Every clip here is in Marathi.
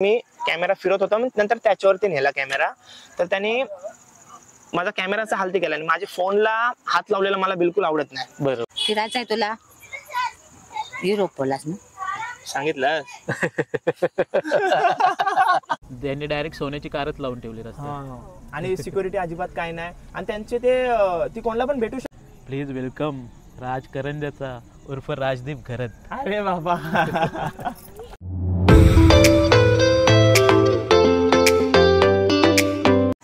मी कॅमेरा फिरत होता, नंतर त्याच्यावरती नेला कॅमेरा, तर त्याने माझा कॅमेराचा हालती केला आणि माझ्या फोनला हात लावलेला मला बिलकुल आवडत नाही. बरोबर. फिरायचंय तुला? युरोप बोलास ना? सांगितलं. त्यांनी डायरेक्ट सोन्याची कारच लावून ठेवली रस्त्यावर आणि सिक्युरिटी अजिबात काय नाही, आणि त्यांचे ती कोणाला पण भेटू शकते. प्लीज वेलकम राज करंजाचा उर्फ राजदीप घरत. अरे बाबा.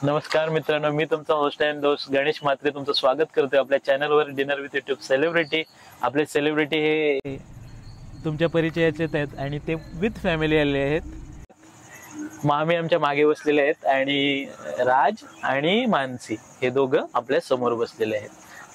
नमस्कार मित्रांनो, मी तुमचा होस्ट अँड दोस्त गणेश म्हात्रे तुमचं स्वागत करतोय आपल्या चॅनलवर डिनर विथ युट्यूब सेलिब्रिटी. आपले सेलिब्रिटी हे तुमच्या परिचयाचे आहेत आणि ते विथ फॅमिली आले आहेत. मामी आमच्या मागे बसलेले आहेत आणि राज आणि मानसी हे दोघं आपल्या समोर बसलेले आहेत.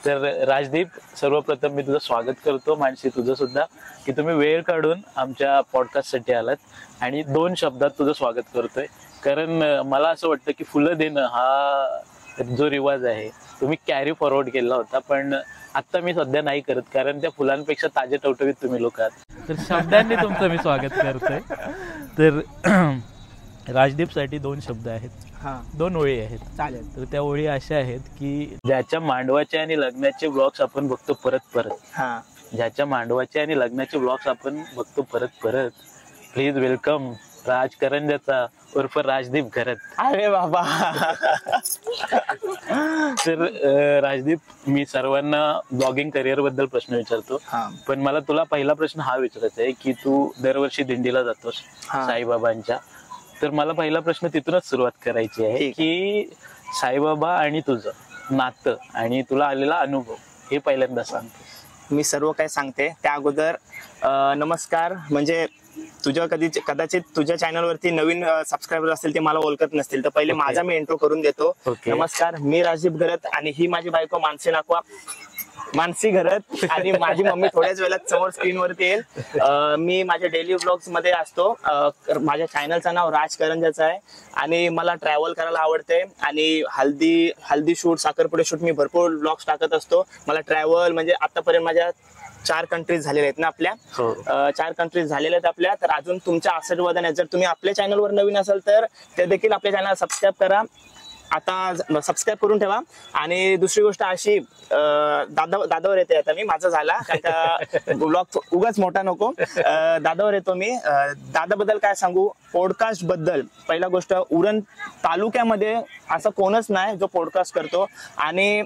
तर राजदीप, सर्वप्रथम मी तुझं स्वागत करतो. मानसी, तुझं सुद्धा, की तुम्ही वेळ काढून आमच्या पॉडकास्टसाठी आलात आणि 2 शब्दात तुझं स्वागत करतोय. कारण मला असं वाटतं की फुलं देणं हा जो रिवाज आहे तुम्ही कॅरी फॉरवर्ड केला होता, पण आता मी सध्या नाही करत, कारण त्या फुलांपेक्षा ताजे टवटवीत तुम्ही लोक आहात. तर शब्दांनी तुमचं मी स्वागत करतोय. तर राजदीपसाठी 2 शब्द आहेत, 2 ओळी आहेत. चालेल. तर त्या ओळी अशा आहेत की ज्याच्या मांडवाचे आणि लग्नाचे व्लॉग्स आपण बघतो परत परत, ज्याच्या मांडवाचे आणि लग्नाचे व्लॉग्स आपण बघतो परत परत, प्लीज वेलकम राज करंजाचा उर्फ राजदीप घरत. अरे बाबा. तर राजदीप, मी सर्वांना ब्लॉगिंग करिअर बद्दल प्रश्न विचारतो, पण मला तुला पहिला प्रश्न हा विचारायचा आहे की तू दरवर्षी दिंडीला जातोस साईबाबांच्या. तर मला पहिला प्रश्न तिथूनच सुरुवात करायची आहे की साईबाबा आणि तुझं नातं आणि तुला आलेला अनुभव हे पहिल्यांदा सांगतो. मी सर्व काय सांगते त्या अगोदर नमस्कार. म्हणजे कदाचित तुझ्या चॅनलवरती नवीन सबस्क्रायबर असतील, ते मला ओळखत नसतील, तर पहिले माझा मी इंट्रो करून देतो. नमस्कार, मी राजदीप घरत आणि ही माझी बायको मानसी घरत आणि माझी मम्मी थोड्याच वेळात समोर स्क्रीनवरती येईल. मी माझ्या डेली व्लॉग्स मध्ये असतो. माझ्या चॅनलचं नाव राज करंजाचं आहे आणि मला ट्रॅव्हल करायला आवडते आणि हल्दी शूट, साखरपुडे शूट मी भरपूर व्लॉग्स टाकत असतो. मला ट्रॅव्हल म्हणजे आतापर्यंत माझ्या 4 कंट्रीज झालेल्या आहेत ना आपल्या. 4 कंट्रीज झालेल्या आहेत आपल्या. तर अजून तुमच्या आशीर्वादाने जर तुम्ही आपल्या चॅनलवर नवीन असाल तर ते देखील आपल्या चॅनल सबस्क्राईब करा. आता सबस्क्राईब करून ठेवा. आणि दुसरी गोष्ट अशी, दादावर येते आता मी, माझा झाला ब्लॉग उगाच मोठा नको. दादावर येतो मी. दादाबद्दल काय सांगू, पॉडकास्ट बद्दल पहिला गोष्ट, उरण तालुक्यामध्ये असं कोणच नाही जो पॉडकास्ट करतो. आणि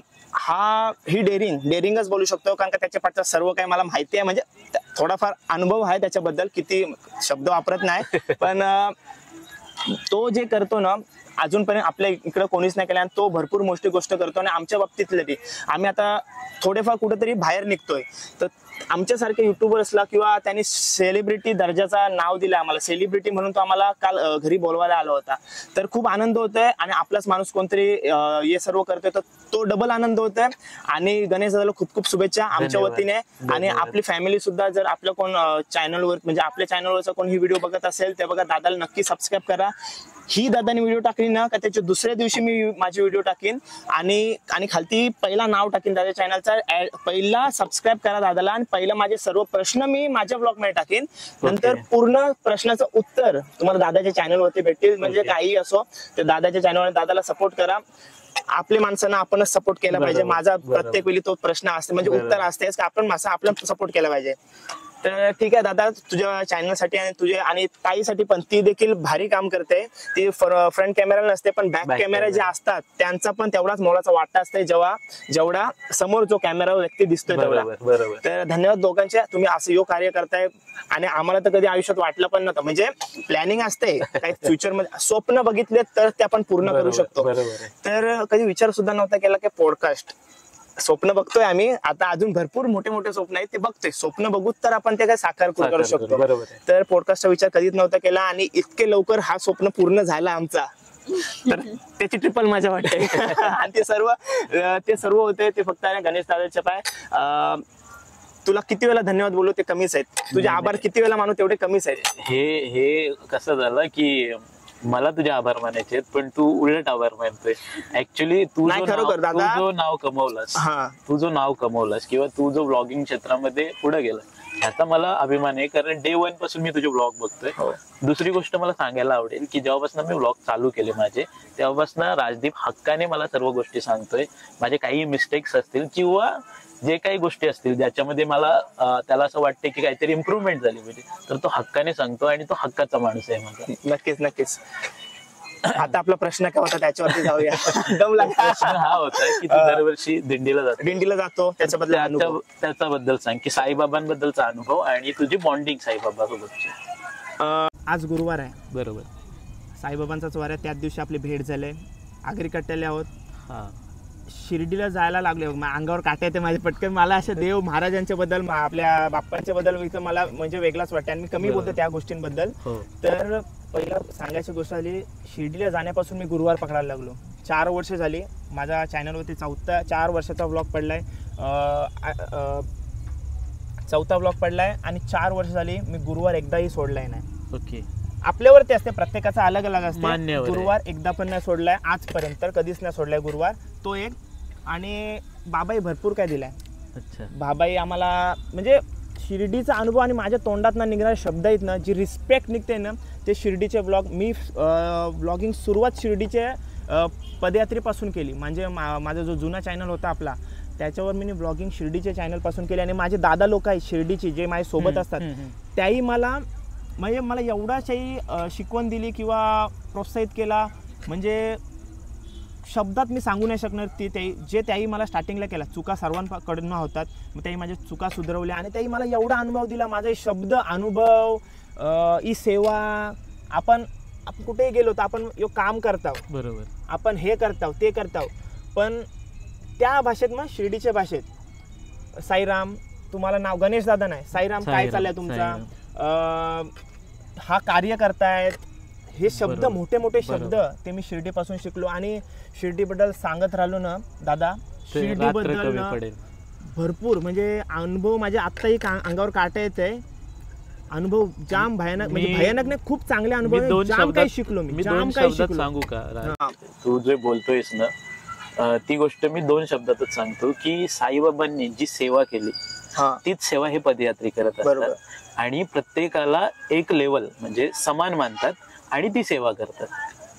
ही डेअरिंगच बोलू शकतो, कारण का त्याच्या पाठचा सर्व काही मला माहिती आहे. म्हणजे थोडाफार अनुभव आहे त्याच्याबद्दल, किती शब्द वापरत नाही, पण तो जे करतो ना अजूनपर्यंत आपल्या इकडे कोणीच नाही केलं, आणि तो भरपूर मोठी गोष्ट करतो. आणि आमच्या बाबतीतले ते आम्ही आता थोडेफार कुठेतरी बाहेर निघतोय, तर आमच्यासारखे युट्यूबर्सला किंवा त्यांनी सेलिब्रिटी दर्जाचा नाव दिलं आम्हाला, सेलिब्रिटी म्हणून तो आम्हाला काल घरी बोलवायला आला होता. तर खूप आनंद होतोय आणि आपलाच माणूस कोणतरी हे सर्व करतोय, तर तो डबल आनंद होतोय. आणि गणेश दादाला खूप खूप शुभेच्छा आमच्या वतीने. आणि आपली फॅमिली सुद्धा, जर आपलं कोण चॅनलवर म्हणजे आपल्या चॅनलवरचा कोण ही व्हिडिओ बघत असेल तर बघा, दादाला नक्की सबस्क्राईब करा. ही दादाने व्हिडिओ टाकली ना का त्याच्या दुसऱ्या दिवशी मी माझी व्हिडिओ टाकीन आणि खालती पहिला नाव टाकीन दादा चॅनलचा, पहिला सबस्क्राईब करा दादाला. आणि पहिला माझे सर्व प्रश्न मी माझ्या ब्लॉग मध्ये टाकीन. नंतर पूर्ण प्रश्नाचं उत्तर तुम्हाला दादाच्या चॅनलवरती भेटतील. म्हणजे काही असो ते दादाच्या चॅनलवर दादाला सपोर्ट करा. आपल्या माणसांना आपणच सपोर्ट केला पाहिजे. माझा प्रत्येक वेळी तो प्रश्न असते, म्हणजे उत्तर असते आपण आपला सपोर्ट केला पाहिजे. तर ठीक आहे दादा, तुझ्या चॅनलसाठी आणि तुझे आणि ताईसाठी पण, ती देखील भारी काम करते. ती फ्रंट कॅमेरा नसते, पण बॅक कॅमेरा जे असतात त्यांचा पण तेवढाच मोलाचा वाटा असते जेवढा समोर जो कॅमेरा व्यक्ती दिसतोय तेवढा. तर धन्यवाद दोघांचे, तुम्ही असं योग कार्य करताय. आणि आम्हाला तर कधी आयुष्यात वाटलं पण नव्हतं. म्हणजे प्लॅनिंग असते काही फ्युचर मध्ये, स्वप्न बघितले तर ते आपण पूर्ण करू शकतो. तर कधी विचार सुद्धा नव्हता केला की पॉडकास्ट, स्वप्न बघतोय आम्ही आता, अजून भरपूर मोठे मोठे स्वप्न आहेत ते बघतोय. स्वप्न बघूत तर आपण ते काय साकार करू शकतो. तर पॉडकास्टचा विचार कधीच नव्हता केला आणि इतके लवकर हा स्वप्न पूर्ण झाला आमचा, तर त्याची ट्रिपल मजा वाटते. आणि ते सर्व होते ते फक्त गणेश दादाच्या पाय. तुला किती वेळा धन्यवाद बोलू ते कमीच आहेत, तुझे आभार किती वेळा मानू तेवढे कमीच आहेत. हे कसं झालं की मला तुझे आभार मानायचे, पण तू उलट आभार मानतोय. ऍक्च्युली तू जो नाव कमवलास किंवा तू जो व्लॉगिंग क्षेत्रामध्ये पुढे गेला ह्याचा मला अभिमान आहे, कारण डे 1 पासून मी तुझे ब्लॉग बघतोय. दुसरी गोष्ट मला सांगायला आवडेल की जेव्हापासून मी ब्लॉग चालू केले माझे, तेव्हापासून राजदीप हक्काने मला सर्व गोष्टी सांगतोय. माझे काही मिस्टेक्स असतील किंवा जे काही गोष्टी असतील ज्याच्यामध्ये मला त्याला असं वाटते की काहीतरी इम्प्रूव्हमेंट झाली पाहिजे, तर तो हक्काने सांगतो आणि तो हक्काचा माणूस आहे माझा. नक्कीच नक्कीच. आता आपला प्रश्न काय होता त्याच्यावरती जाऊया. दम लागला. प्रश्न हा होता की तू दरवर्षी दिंडीला जातो त्याच्याबद्दल अनुभव. त्याच्याबद्दल सांग की साईबाबांबद्दलचा अनुभव आणि तुझी बॉन्डिंग साईबाबा सोबतची. आज गुरुवार आहे, बरोबर, साईबाबांचाच वार आहे. त्याच दिवशी आपली भेट झाली. आगरी कट्ट्याले आहोत. हा, शिर्डीला जायला लागले. अंगावर काटे येते माझे पटकन. मला अशा देव महाराजांच्या बद्दल, आपल्या बाप्पांच्या बद्दल मला म्हणजे वेगळाच वाटतं आणि मी कमी बोलतो त्या गोष्टींबद्दल. तर पहिला सांगायची गोष्ट झाली, शिर्डीला जाण्यापासून मी गुरुवार पकडायला लागलो. 4 वर्ष झाली. माझ्या चॅनलवरती 4 वर्षाचा व्लॉग पडलाय, 4था व्लॉग पडलाय आणि 4 वर्ष झाली मी गुरुवार एकदाही सोडलाय नाही. ओके. आपल्यावरती असते, प्रत्येकाचा अलग अलग असते. मान्यवर आहे. गुरुवार एकदा पण नाही सोडलाय आजपर्यंत, तर कधीच नाही सोडलाय गुरुवार. तो एक. आणि बाबाई भरपूर काय दिलाय. अच्छा. बाबाई आम्हाला म्हणजे शिर्डीचा अनुभव आणि माझ्या तोंडात ना निघणारे शब्द आहेत ना, जी रिस्पेक्ट निघते ना, ते शिर्डीचे ब्लॉग. मी ब्लॉगिंग सुरुवात शिर्डीचे पदयात्रेपासून केली. म्हणजे माझा जो जुना चॅनल होता आपला, त्याच्यावर मी ब्लॉगिंग शिर्डीच्या चॅनलपासून केली. आणि माझे दादा लोक आहेत शिर्डीची, जे माझ्या सोबत असतात, त्याही मला म्हणजे मला एवढाही शिकवण दिली किंवा प्रोत्साहित केला, म्हणजे शब्दात मी सांगू नाही शकणार. जे त्याही मला स्टार्टिंगला केला. चुका सर्वांकडून होतात, मग त्याही माझ्या चुका सुधारवल्या आणि त्याही मला एवढा अनुभव दिला. माझे शब्द, अनुभव, ही सेवा. आपण कुठेही गेलो तर आपण काम करताव, बरोबर, आपण हे करताव ते करताव, पण त्या भाषेत, मग शिर्डीच्या भाषेत, साईराम, तुम्हाला नाव गणेश दादा नाही, साईराम, काय चाललंय तुमचा, हा कार्य करतायत, हे शब्द, मोठे मोठे शब्द, ते मी शिर्डीपासून शिकलो. आणि शिर्डीबद्दल सांगत राहिलो ना दादा, शिर्डीबद्दल भरपूर म्हणजे अनुभव माझे आत्ताही अंगावर काटा येत आहे. अनुभव जाम भयानक, म्हणजे भयानक नाही, खूप चांगले अनुभव. जाम काही शिकलो मी. दोन शब्दात सांगू का? तू जे बोलतोयस ना, ती गोष्ट मी 2 शब्दातच सांगतो की साईबाबांनी जी सेवा केली, तीच सेवा हे पदयात्री करत असतात. आणि प्रत्येकाला एक लेवल म्हणजे समान मानतात आणि ती सेवा करतात.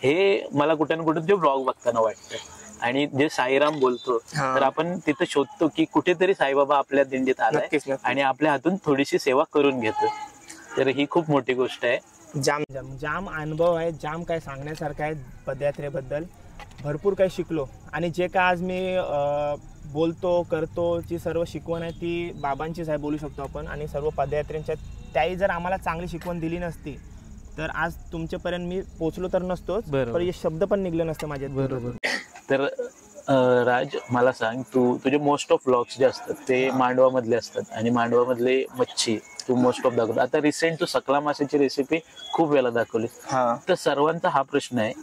हे मला कुठे ना कुठे जे ब्लॉग बघताना वाटतं. आणि जे साईराम बोलतो, तर आपण तिथं शोधतो की कुठेतरी साईबाबा आपल्या दिंडीत आलाय आणि आपल्या हातून थोडीशी सेवा करून घेतो. तर ही खूप मोठी गोष्ट आहे. जाम जाम जाम अनुभव आहे, जाम काय सांगण्यासारखं आहे. पदयात्रेबद्दल भरपूर काही शिकलो. आणि जे काय आज मी बोलतो करतो, जी सर्व शिकवण आहे ती बाबांचीच आहे बोलू शकतो आपण. आणि सर्व पदयात्रेंच्या, त्याही जर आम्हाला चांगली शिकवण दिली नसती तर आज तुमच्यापर्यंत मी पोहोचलो तर नसतोच, पण हे शब्द पण निघले नसते माझ्यात. बरोबर. तर राज, मला सांग, तुझे मोस्ट ऑफ व्लॉग्स जे असतात ते मांडवामधले असतात आणि मांडवामधले मच्छी तू मोस्ट ऑफ दाखवतो. आता रिसेंट तू सकला माशाची रेसिपी खूप वेळा दाखवली. तर सर्वांचा हा प्रश्न आहे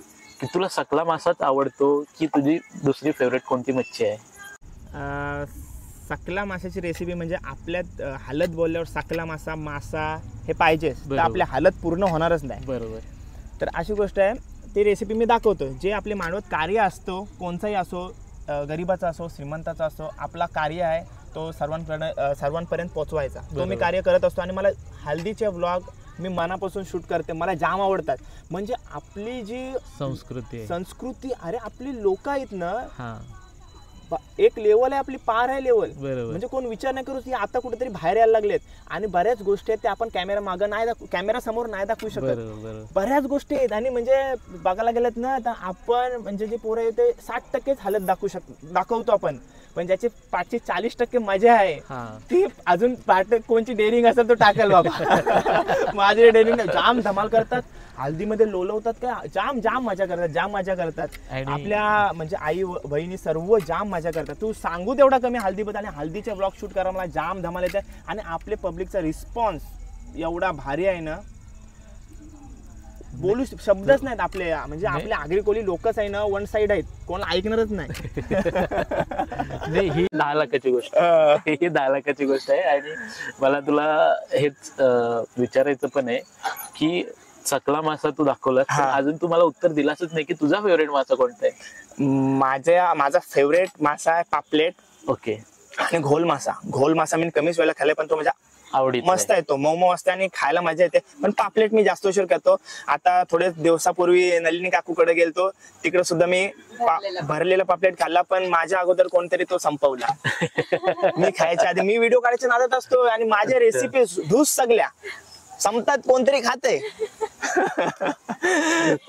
की तुला सकला मासाच आवडतो की तुझी दुसरी फेवरेट कोणती मच्छी आहे? सकला माशाची रेसिपी म्हणजे आपल्यात हालत बोलल्यावर सकला मासा हे पाहिजेच, तर आपल्या हालत पूर्ण होणारच नाही. बरोबर. तर अशी गोष्ट आहे. ती रेसिपी मी दाखवतो. जे आपले मांडवात कार्य असतो, कोणताही असो, गरीबाचा असो, श्रीमंताचा असो, आपला कार्य आहे तो सर्वांपर्यंत पोहोचवायचा. तो मी कार्य करत असतो. आणि मला हल्दीचे व्लॉग मी मनापासून शूट करते, मला जाम आवडतात. म्हणजे आपली जी संस्कृती, अरे आपली लोक आहेत ना, एक लेवल आहे आपली, पार आहे लेवल. म्हणजे कोण विचार नाही करू की आता कुठेतरी बाहेर यायला लागलेत. आणि बऱ्याच गोष्टी आहेत त्या आपण कॅमेरा मागं नाही, कॅमेरा समोर नाही दाखवू शकत. बऱ्याच गोष्टी आहेत. आणि म्हणजे बघायला गेलेत ना, तर आपण म्हणजे जे पोरं येते 60% हालत दाखवतो आपण, पण ज्याची पाठची 40% मजा आहे ती अजून पाठ कोणची डेअरिंग असेल तो टाकेल बाबा. माझे डेअरिंग जाम धमाल करतात. हल्दीमध्ये लोलवतात काय, जाम जाम मजा करतात. आपल्या म्हणजे आई बहिणी सर्व जाम मजा करतात. तू सांगू तेवढा कमी हल्दीबद्दल. आणि हल्दीचे ब्लॉग शूट करायला मला जाम धमाल येते. आणि आपले पब्लिकचा रिस्पॉन्स एवढा भारी आहे ना, बोलू शब्दच नाहीत आपले. म्हणजे आपले आगरी कोळी लोकच आहे ना, वन साइड आहेत, कोणाला ऐकणारच नाही. ही 10 लाखाची गोष्ट, ही 10 लाखाची गोष्ट आहे. आणि मला तुला हेच विचारायचं पण आहे की सकला मासा तू दाखवला, अजून तू मला उत्तर दिलासच नाही की तुझा फेवरेट मासा कोणता आहे? माझा फेवरेट मासा आहे पापलेट. ओके. आणि घोल मासा मी कमीच वेळेला खाल्ले, पण तो माझ्या आवडीचं मस्त आहे तो मऊ असते आणि खायला मजा येते. पण पापलेट मी जास्त उशीर करतो. आता थोडे दिवसापूर्वी नलिनी काकूकडे गेलतो, तिकडे सुद्धा मी भरलेला पापलेट खाल्ला, पण माझ्या अगोदर कोणतरी तो संपवला. मी खायच्या आधी मी व्हिडिओ काढायच्या नादात असतो आणि माझ्या रेसिपी धूस सगळ्या संपतात, कोणतरी खाते.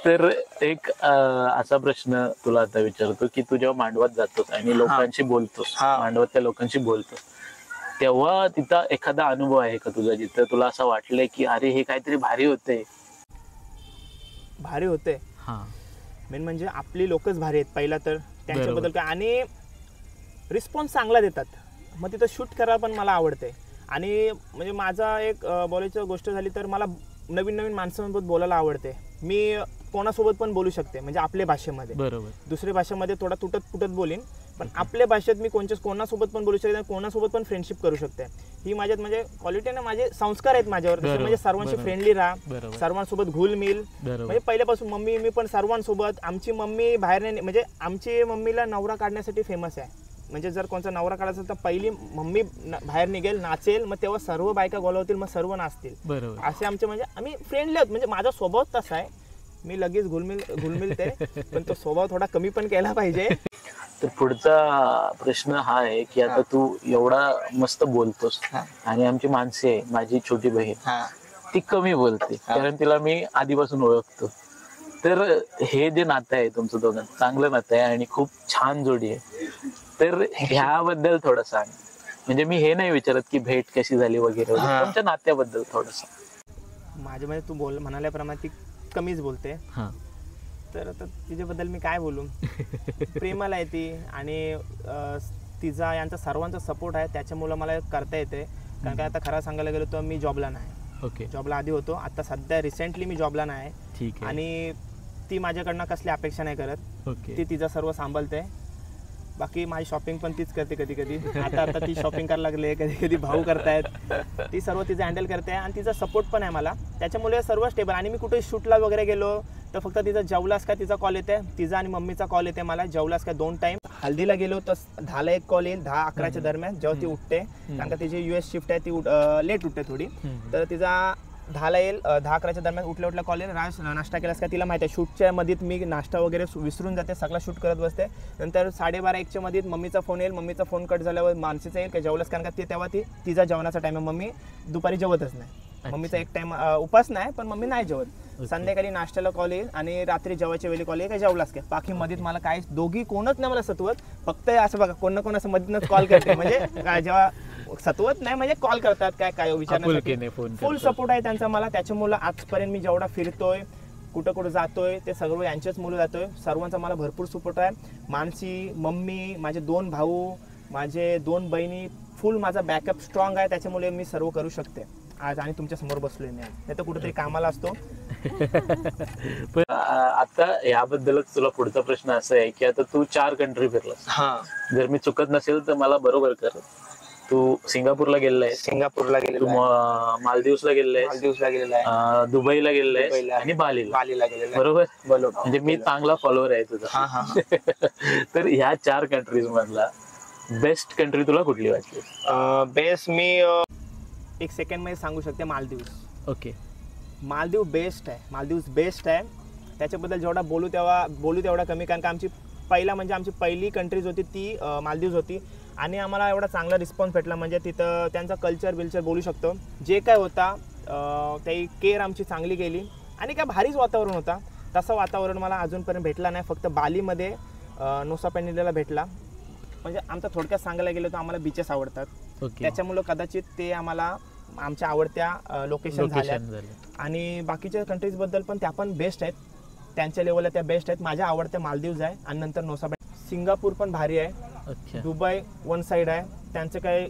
तर एक असा प्रश्न तुला आता विचारतो की तू जेव्हा मांडवात जातोस आणि लोकांशी बोलतोस, मांडवातल्या लोकांशी बोलतोस, तेव्हा तिथं एखादा अनुभव आहे का तुझा जिथं तुला असं वाटलंय की अरे हे काहीतरी भारी होते? भारी होते. मेन म्हणजे आपली लोकच भारी आहेत पहिला तर, त्यांच्याबद्दल काय, आणि रिस्पॉन्स चांगला देतात. मग तिथं शूट करायला पण मला आवडते. आणि म्हणजे माझा एक बोलायची गोष्ट झाली तर मला नवीन नवीन माणसांसोबत बोलायला आवडते. मी कोणासोबत पण बोलू शकते, म्हणजे आपल्या भाषेमध्ये. बरोबर. दुसऱ्या भाषेमध्ये थोडा तुटत बोलीन, पण आपल्या भाषेत मी कोणासोबत पण बोलू शकते, कोणासोबत पण फ्रेंडशिप करू शकते. ही माझ्यात म्हणजे क्वालिटी ना, माझे संस्कार आहेत माझ्यावर. म्हणजे सर्वांशी फ्रेंडली राहा, सर्वांसोबत घुल मिल. म्हणजे पहिल्यापासून मम्मी मी पण सर्वांसोबत. आमची मम्मी बाहेर म्हणजे आमची मम्मीला नवरा काढण्यासाठी फेमस आहे. म्हणजे जर कोणता नवरा काढायचा तर पहिली मम्मी बाहेर निघेल, नाचेल, मग तेव्हा सर्व बायका गोलवतील, मग सर्व नाचतील. असे आमचे म्हणजे आम्ही फ्रेंडली आहोत. म्हणजे माझा स्वभाव तसा आहे, मी लगेच घुलमिलते, पण तो स्वभाव थोडा कमी पण केला पाहिजे. तर पुढचा प्रश्न हा आहे की आता तू एवढा मस्त बोलतोस आणि आमची मानसी आहे, माझी छोटी बहीण, ती कमी बोलते कारण तिला मी आधीपासून ओळखतो. तर हे जे नातं आहे तुमचं दोघांचं, चांगलं नातं आहे आणि खूप छान जोडी आहे. तर ह्याबद्दल थोडं सांग. म्हणजे मी हे नाही विचारत की भेट कशी झाली वगैरे, तुमच्या नात्याबद्दल थोडस. माझ्या म्हणजे तू म्हणाल्याप्रमाणे ती कमीच बोलते, तर आता तिच्याबद्दल मी काय बोलू. प्रेमाला आहे ती, आणि तिचा यांचा सर्वांचा सपोर्ट आहे, त्याच्यामुळे मला करता येते. कारण काय आता खरं सांगायला गेलो तर मी जॉबला नाही. जॉबला आधी होतो, आता सध्या रिसेंटली मी जॉबला नाही. आणि ती माझ्याकडनं कसली अपेक्षा नाही करत. ती तिचा सर्व सांभाळते. बाकी माझी शॉपिंग पण तीच करते कधी कधी. आता ती शॉपिंग करायला लागले, कधी कधी भाऊ करतायत. ती सर्व तिचं हँडल करते आणि तिचा सपोर्ट पण आहे मला, त्याच्यामुळे सर्व स्टेबल. आणि मी कुठे शूटला वगैरे गेलो तर फक्त तिचा जेवलास का तिचा कॉल येते, तिचा आणि मम्मीचा कॉल येते मला, जेवलास का 2 टाइम. हल्दीला गेलो तर 10ला एक कॉल येईल, 10-11च्या दरम्यान, जेव्हा ती उठते. कारण का तिची US शिफ्ट आहे, ती लेट उठते थोडी, तर तिचा 10ला येईल, 10-11च्या दरम्यान उठल्या कॉल येईल. नाश्ता केलास का तिला माहिती आहे. शूटच्या मध्ये मी नाश्ता वगैरे विसरून जाते, सगळा शूट करत बसते. नंतर 12:30-1च्या मध्ये मम्मीचा फोन येईल, मम्मीचा फोन कट झाल्यावर मानसीचा येईल का जेवलास, कारण का तेव्हा तिचा जेवणाचा टाइम आहे. मम्मी दुपारी जेवतच नाही, मम्मीचा एक टाइम उपास नाही, पण मम्मी नाही जेवत. संध्याकाळी नाश्त्याला कॉल येईल आणि रात्री जेवायच्या वेळी कॉल येईल का जेवलास का. बाकी मध्येच मला काय दोघी कोणच नाही मला सतवत, फक्त असं बघा कोण ना कोण असं मधूनच कॉल करते. म्हणजे जेव्हा सतवत नाही म्हणजे कॉल करतात, काय विचारण्यासाठी. फुल सपोर्ट आहे त्यांचा मला. त्याच्यामुळे आजपर्यंत मी जेवढा फिरतोय, कुठं जातोय, ते सगळं यांच्याच मुलं जातोय. सर्वांचा मला भरपूर सपोर्ट आहे. मानसी, मम्मी, माझे 2 भाऊ, माझे 2 बहिणी, फुल माझा बॅकअप स्ट्रॉंग आहे. त्याच्यामुळे मी सर्व करू शकते आज, आणि तुमच्या समोर बसलोय मी. नाही तर कुठेतरी कामाला असतो. पण आता याबद्दलच तुला पुढचा प्रश्न असा आहे की आता तू 4 कंट्री फिरलास. जर मी चुकत नसेल तर मला बरोबर कर. तू सिंगापूरला गेलेला सिंगापूरला तू मालदीवला गेलेला दुबईला गेलेलाय आणि बालीला गेलेला, बरोबर? म्हणजे मी चांगला फॉलोअर आहे तुझा. तर ह्या 4 कंट्रीज मधला बेस्ट कंट्री तुला कुठली वाटली? बेस्ट मी एक सेकंड मध्ये सांगू शकते, मालदीव. मालदीव बेस्ट आहे. मालदीव बेस्ट आहे. त्याच्याबद्दल जेवढा बोलू तेवढा कमी, कारण का आमची पहिली कंट्रीज होती ती मालदीव होती. आणि आम्हाला एवढा चांगला रिस्पॉन्स भेटला. म्हणजे तिथं त्यांचा कल्चर बोलू शकतो, जे काय होता त्याही केअर आमची चांगली गेली. आणि काय भारीच वातावरण होता. तसं वातावरण मला अजूनपर्यंत भेटला नाही, फक्त बालीमध्ये नुसा पेनिनसुला भेटला. म्हणजे आमचा थोडक्यात सांगायला गेलो तर आम्हाला बीचेस आवडतात, त्याच्यामुळं कदाचित ते आम्हाला आमच्या आवडत्या लोकेशन झाल्या. आणि बाकीच्या कंट्रीजबद्दल पण त्या पण बेस्ट आहेत, त्यांच्या लेवलला त्या बेस्ट आहेत. माझ्या आवडत्या मालदीव्स आहे, आणि नंतर नुसा पेनिनसुला. सिंगापूर पण भारी आहे. दुबई वन साइड आहे. त्यांचं काय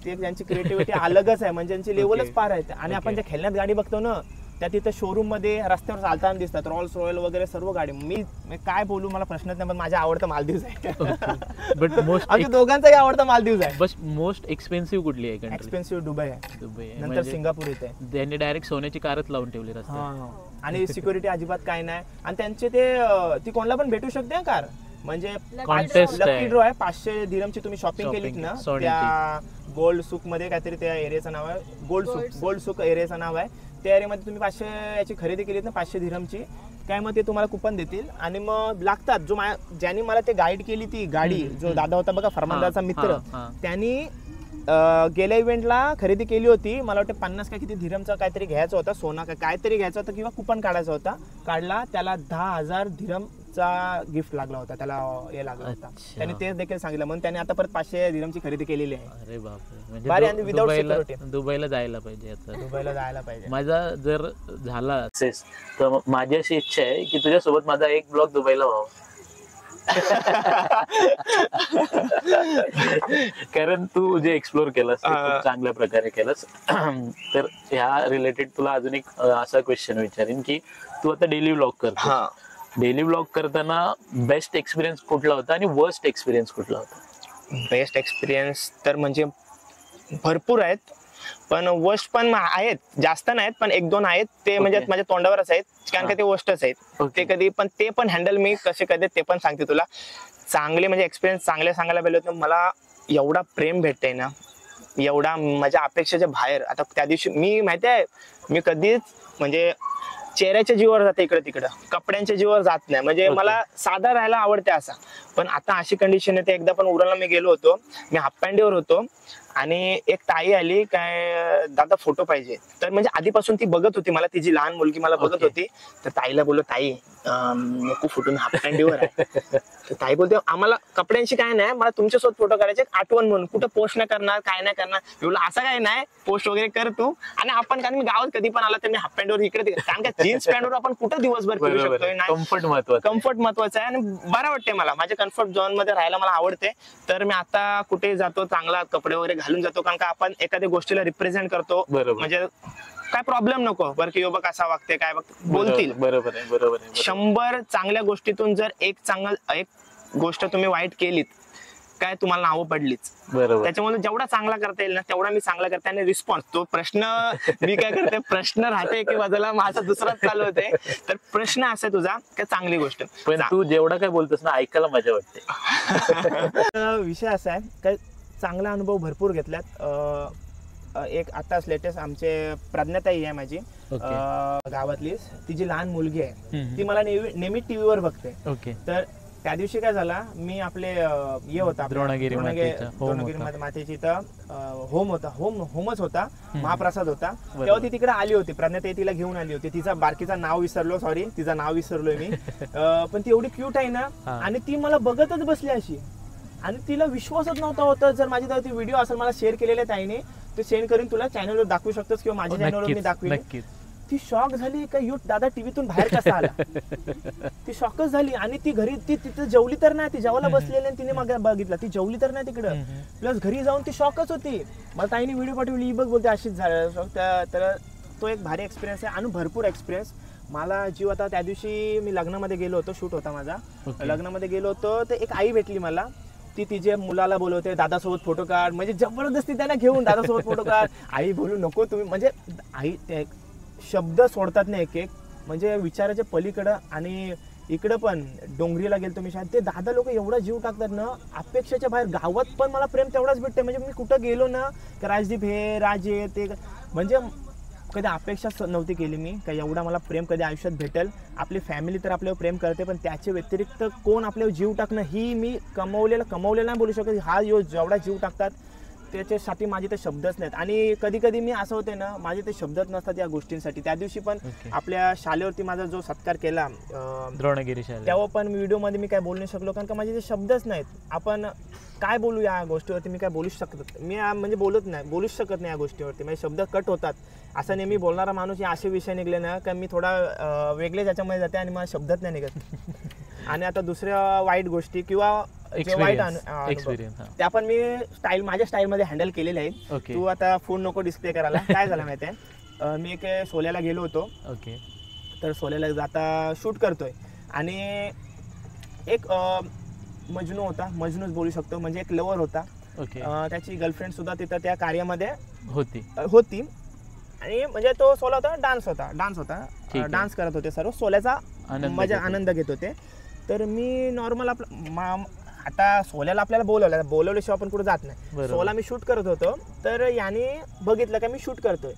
त्यांची क्रिएटिव्हिटी अलगच आहे, म्हणजे त्यांची लेवलच पार आहे. आणि आपण ज्या खेळण्यात गाडी बघतो ना, त्या तिथं शोरूम मध्ये रस्त्यावर चालताना दिसतात, रॉल्स रॉयल वगैरे सर्व गाडी. मी काय बोलू, मला प्रश्नच नाही, पण माझ्या आवडता मालदीव्स आहे. बट मोस्ट आमच्या दोघांचाही आवडता मालदीव्स आहे. बस मोस्ट एक्सपेन्सिव्ह कुठली आहे? एक्सपेन्सिव्ह दुबई आहे, नंतर सिंगापूर येते. त्यांनी डायरेक्ट सोन्याची कारच लावून ठेवली रस्त्यावर, आणि सिक्युरिटी अजिबात काय नाही. आणि त्यांचे ती कोणाला पण भेटू शकते कार. म्हणजे Contest आहे. लकी ड्रॉ आहे. 500 दिरमची तुम्ही शॉपिंग केलीत ना सोनीची. त्या गोल्ड सुक मध्ये काहीतरी त्या एरियाचं नाव आहे गोल्ड सुक एरियाचं नाव आहे. त्या एरियामध्ये तुम्ही 500 याची खरेदी केलीत ना 500 दिरमची काय मग ते तुम्हाला कुपन देतील आणि मग लागतात. ज्यांनी मला ते गाईड केली ती गाडी जो दादा होता बघा फरमानदाचा मित्र त्यांनी गेल्या इव्हेंटला खरेदी केली होती. मला वाटतं 50 काय किती दिरमचा काहीतरी घ्यायचा होता सोना काहीतरी घ्यायचा होता किंवा कुपन काढायचा होता. काढला त्याला 10,000 दिरमचा गिफ्ट लागला होता त्याला हे लागला होता. त्याने तेच देखील सांगितलं म्हणून त्याने आता परत 500 दिरमची खरेदी केलेली आहे. अरे बापरे भारी आणि म्हणजे without security. दुबईला जायला पाहिजे आता. दुबईला जायला पाहिजे. माझा जर झाला सक्सेस तर माझी अशी इच्छा आहे की तुझ्यासोबत माझा एक ब्लॉग दुबईला व्हावा. कारण तू जे एक्सप्लोर केलंस ते खूप चांगल्या प्रकारे केलंस. तर ह्या रिलेटेड तुला अजून एक असा क्वेश्चन विचारेन की तू आता डेली व्लॉग करतो. डेली व्लॉग करताना बेस्ट एक्सपिरियन्स कुठला होता आणि वर्स्ट एक्सपिरियन्स कुठला होता? बेस्ट एक्सपिरियन्स तर म्हणजे भरपूर आहेत पण वर्स्ट पण आहेत जास्त नाहीत पण 1-2 आहेत ते म्हणजे माझ्या तोंडावरच आहेत कारण का ते वर्स्टच आहेत. ते कधी पण ते पण हँडल मी कसे कधी ते पण सांगते तुला. चांगले म्हणजे एक्सपिरियन्स चांगले सांगायला पाहिजे तर मला एवढा प्रेम भेटतंय ना एवढा माझ्या अपेक्षेच्या बाहेर. आता त्या दिवशी मी माहिती आहे मी कधीच म्हणजे चेहऱ्याच्या जीवावर जाते इकडे तिकडं कपड्यांच्या जीवावर जात नाही म्हणजे मला साधा राहायला आवडते असा. पण आता अशी कंडिशन येते. एकदा पण उरणला मी गेलो होतो मी हाफ पॅन्टीवर होतो आणि एक ताई आली काय दादा फोटो पाहिजे तर म्हणजे आधीपासून ती बघत होती मला तिची लहान मुलगी मला बघत होती. तर ताईला बोललो ताई नको फोटो हाफ पॅन्टीवर आहे. तर ताई बोलते आम्हाला कपड्यांशी काय नाही मला तुमच्यासोबत फोटो काढायचे आठवण म्हणून कुठं पोस्ट नाही करणार काय नाही करणार. बोललो असं काय नाही पोस्ट वगैरे कर तू आणि आपण कारण मी गावात कधी पण आला तर मी हाफ पॅन्टवर इकडे कारण का जीन्स पॅन्टवर आपण कुठं दिवसभर फिरू शकतोय नाही. कम्फर्ट महत्वाचं आहे आणि बरं वाटते मला माझ्या कम्फर्ट झोन मध्ये राहायला मला आवडते. तर मी आता कुठे जातो चांगला कपडे वगैरे घालून जातो कारण का आपण एखाद्या गोष्टीला रिप्रेझेंट करतो म्हणजे काय प्रॉब्लेम नको बरं की बाबा कसा वागते काय बोलतील. बरोबर आहे. 100 चांगल्या गोष्टीतून जर एक गोष्ट तुम्ही वाईट केलीत काय तुम्हाला नावं पडलीच. बरोबर. त्याच्यामुळे जेवढा चांगला करता येईल ना तेवढा मी चांगला करते आणि रिस्पॉन्स तो प्रश्न मी काय करते प्रश्न राहते की बाजूला माझा दुसराच चालू होते. तर प्रश्न असा आहे तुझा काय चांगली गोष्ट पण तू जेवढा काय बोलतोस ना ऐकायला मजा वाटते. विषय असा आहे काय चांगला अनुभव भरपूर घेतल्यात. एक आताच लेटेस्ट आमचे प्रज्ञाताई आहे माझी गावातली तिची लहान मुलगी आहे ती मला नेहमी टीव्हीवर बघते. तर त्या दिवशी काय झाला मी आपले हे होता द्रोणगिरी मातेची होमच होता महाप्रसाद होता तेव्हा ती तिकडे आली होती. प्रज्ञाताई तिला घेऊन आली होती. तिचा बारकीचं नाव विसरलो सॉरी तिचं नाव विसरलोय मी पण ती एवढी क्यूट आहे ना आणि ती मला बघतच बसली अशी आणि तिला विश्वासच नव्हता होता. जर माझी ती व्हिडिओ असेल मला शेअर केलेले ताईने ते सेंड करून तुला चॅनलवर दाखवू शकतोस किंवा माझ्या चॅनलवर मी दाखवेन. ती शॉक झाली का दादा टीव्हीतून बाहेर कसा आला. ती शॉकच झाली आणि ती घरी ती तिथं जेवली तर नाही. ती जेवायला बसलेली आणि तिने मग बघितलं ती जेवली तर नाही तिकडं. प्लस घरी जाऊन ती शॉकच होती. मला ताईने व्हिडिओ पाठवली बघ बोलते अशीच झालं शॉक. तर तो एक भारी एक्सपिरियन्स आहे आणि भरपूर एक्सपिरियन्स मला जीव आता. त्या दिवशी मी लग्नामध्ये गेलो होतो शूट होता माझा लग्नामध्ये गेलो होतो तर एक आई भेटली मला. ती तिच्या मुलाला बोलवते दादासोबत फोटो काढ म्हणजे जबरदस्ती त्यांना घेऊन दादासोबत फोटो काढ. आई बोलू नको तुम्ही म्हणजे आई शब्द सोडतात ना एक म्हणजे विचाराच्या पलीकडं. आणि इकडं पण डोंगरीला गेलो तुम्ही शाळेत ते दादा लोक एवढा जीव टाकतात ना अपेक्षाच्या बाहेर. गावात पण मला प्रेम तेवढाच भेटते म्हणजे मी कुठं गेलो ना की राजदीप हे राजे ते म्हणजे कधी अपेक्षा नव्हती केली मी का एवढा मला प्रेम कधी आयुष्यात भेटेल. आपली फॅमिली तर आपल्यावर प्रेम करते पण त्याच्या व्यतिरिक्त कोण आपल्यावर जीव टाकणं ही मी कमवलेलं नाही बोलू शकत. हा जेवढा जीव टाकतात त्याच्यासाठी माझे ते शब्दच नाहीत. आणि कधी कधी मी असं होते ना माझे ते शब्दच नसतात या गोष्टींसाठी. त्या दिवशी पण आपल्या शाळेवरती माझा जो सत्कार केला द्रोणगिरी शाळेत तेव्हा पण व्हिडिओमध्ये मी काय बोलू नाही शकलो कारण का माझे ते शब्दच नाहीत. आपण काय बोलू या गोष्टीवरती मी काय बोलूच शकत मी म्हणजे बोलूच शकत नाही या गोष्टीवरती. माझे शब्द कट होतात. असं नेहमी बोलणारा माणूस या असे विषय निघले ना का मी थोडा वेगळे त्याच्यामध्ये जाते आणि मला शब्दच नाही निघत. आणि आता दुसऱ्या वाईट गोष्टी किंवा जे वाईट एक्सपिरियन्स त्या पण मी माझ्या स्टाईलमध्ये हँडल केलेले आहेत. तू आता फोन नको डिस्प्ले करायला. काय झालं माहितीये मी एक सोल्याला गेलो होतो. तर सोल्याला जाता शूट करतोय आणि एक मजनू होता मजनूच बोलू शकतो म्हणजे एक लवर होता. त्याची गर्लफ्रेंड सुद्धा तिथं त्या कार्यामध्ये होती आणि म्हणजे तो सोला होता डान्स होता डान्स करत होते सर्व सोल्याचा मजा आनंद घेत होते. तर मी नॉर्मल आता सोल्याला आपल्याला बोलवल्याशिवाय आपण कुठे जात नाही. बरोबर. सोला मी शूट करत होतो, तर याने बघितलं का मी शूट करतोय.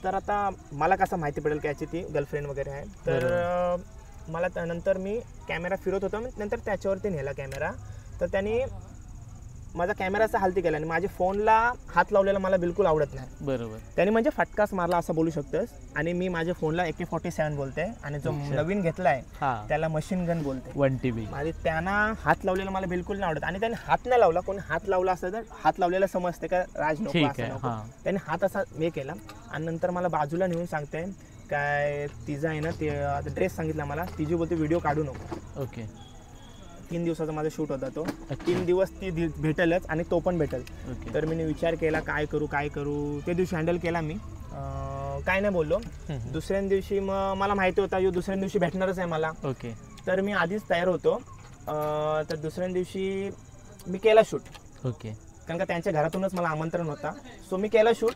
तर आता मला कसं माहिती पडेल की याची ती गर्लफ्रेंड वगैरे आहे. तर मला त्यानंतर मी कॅमेरा फिरत होतो, नंतर त्याच्यावरती नेला कॅमेरा. तर त्यांनी माझा कॅमेराचा हालती केला आणि माझ्या फोनला हात लावलेला मला बिलकुल आवडत नाही. बरोबर. त्यांनी म्हणजे फटकाच मारला असं बोलू शकतोस. आणि मी माझ्या फोनला AK-47 बोलते आणि जो नवीन घेतलाय त्याला मशीन गन बोलते 1 TB. आणि त्यांना हात लावलेला मला बिलकुल नाही आवडत. आणि त्याने हात नाही लावला, कोणी हात लावला असं तर हात लावलेला समजते का राज नको ठीक असं आहे. नको. हा. त्याने हात असा हे केला आणि नंतर मला बाजूला नेऊन सांगते काय तिचा आहे ना ते ड्रेस सांगितला मला. तिची बोलते व्हिडिओ काढू नको. ओके. 3 दिवसाचा माझा शूट होता तो. 3 दिवस ती भेटेलच आणि तो पण भेटेल. ओके. तर मी विचार केला काय करू. ते दिवशी हँडल केला मी, काय नाही बोललो. दुसऱ्या दिवशी मग मला माहिती होता दुसऱ्या दिवशी भेटणारच आहे मला. ओके. तर मी आधीच तयार होतो. तर दुसऱ्या दिवशी मी केला शूट. ओके. कारण का त्यांच्या घरातूनच मला आमंत्रण होता. सो मी केला शूट.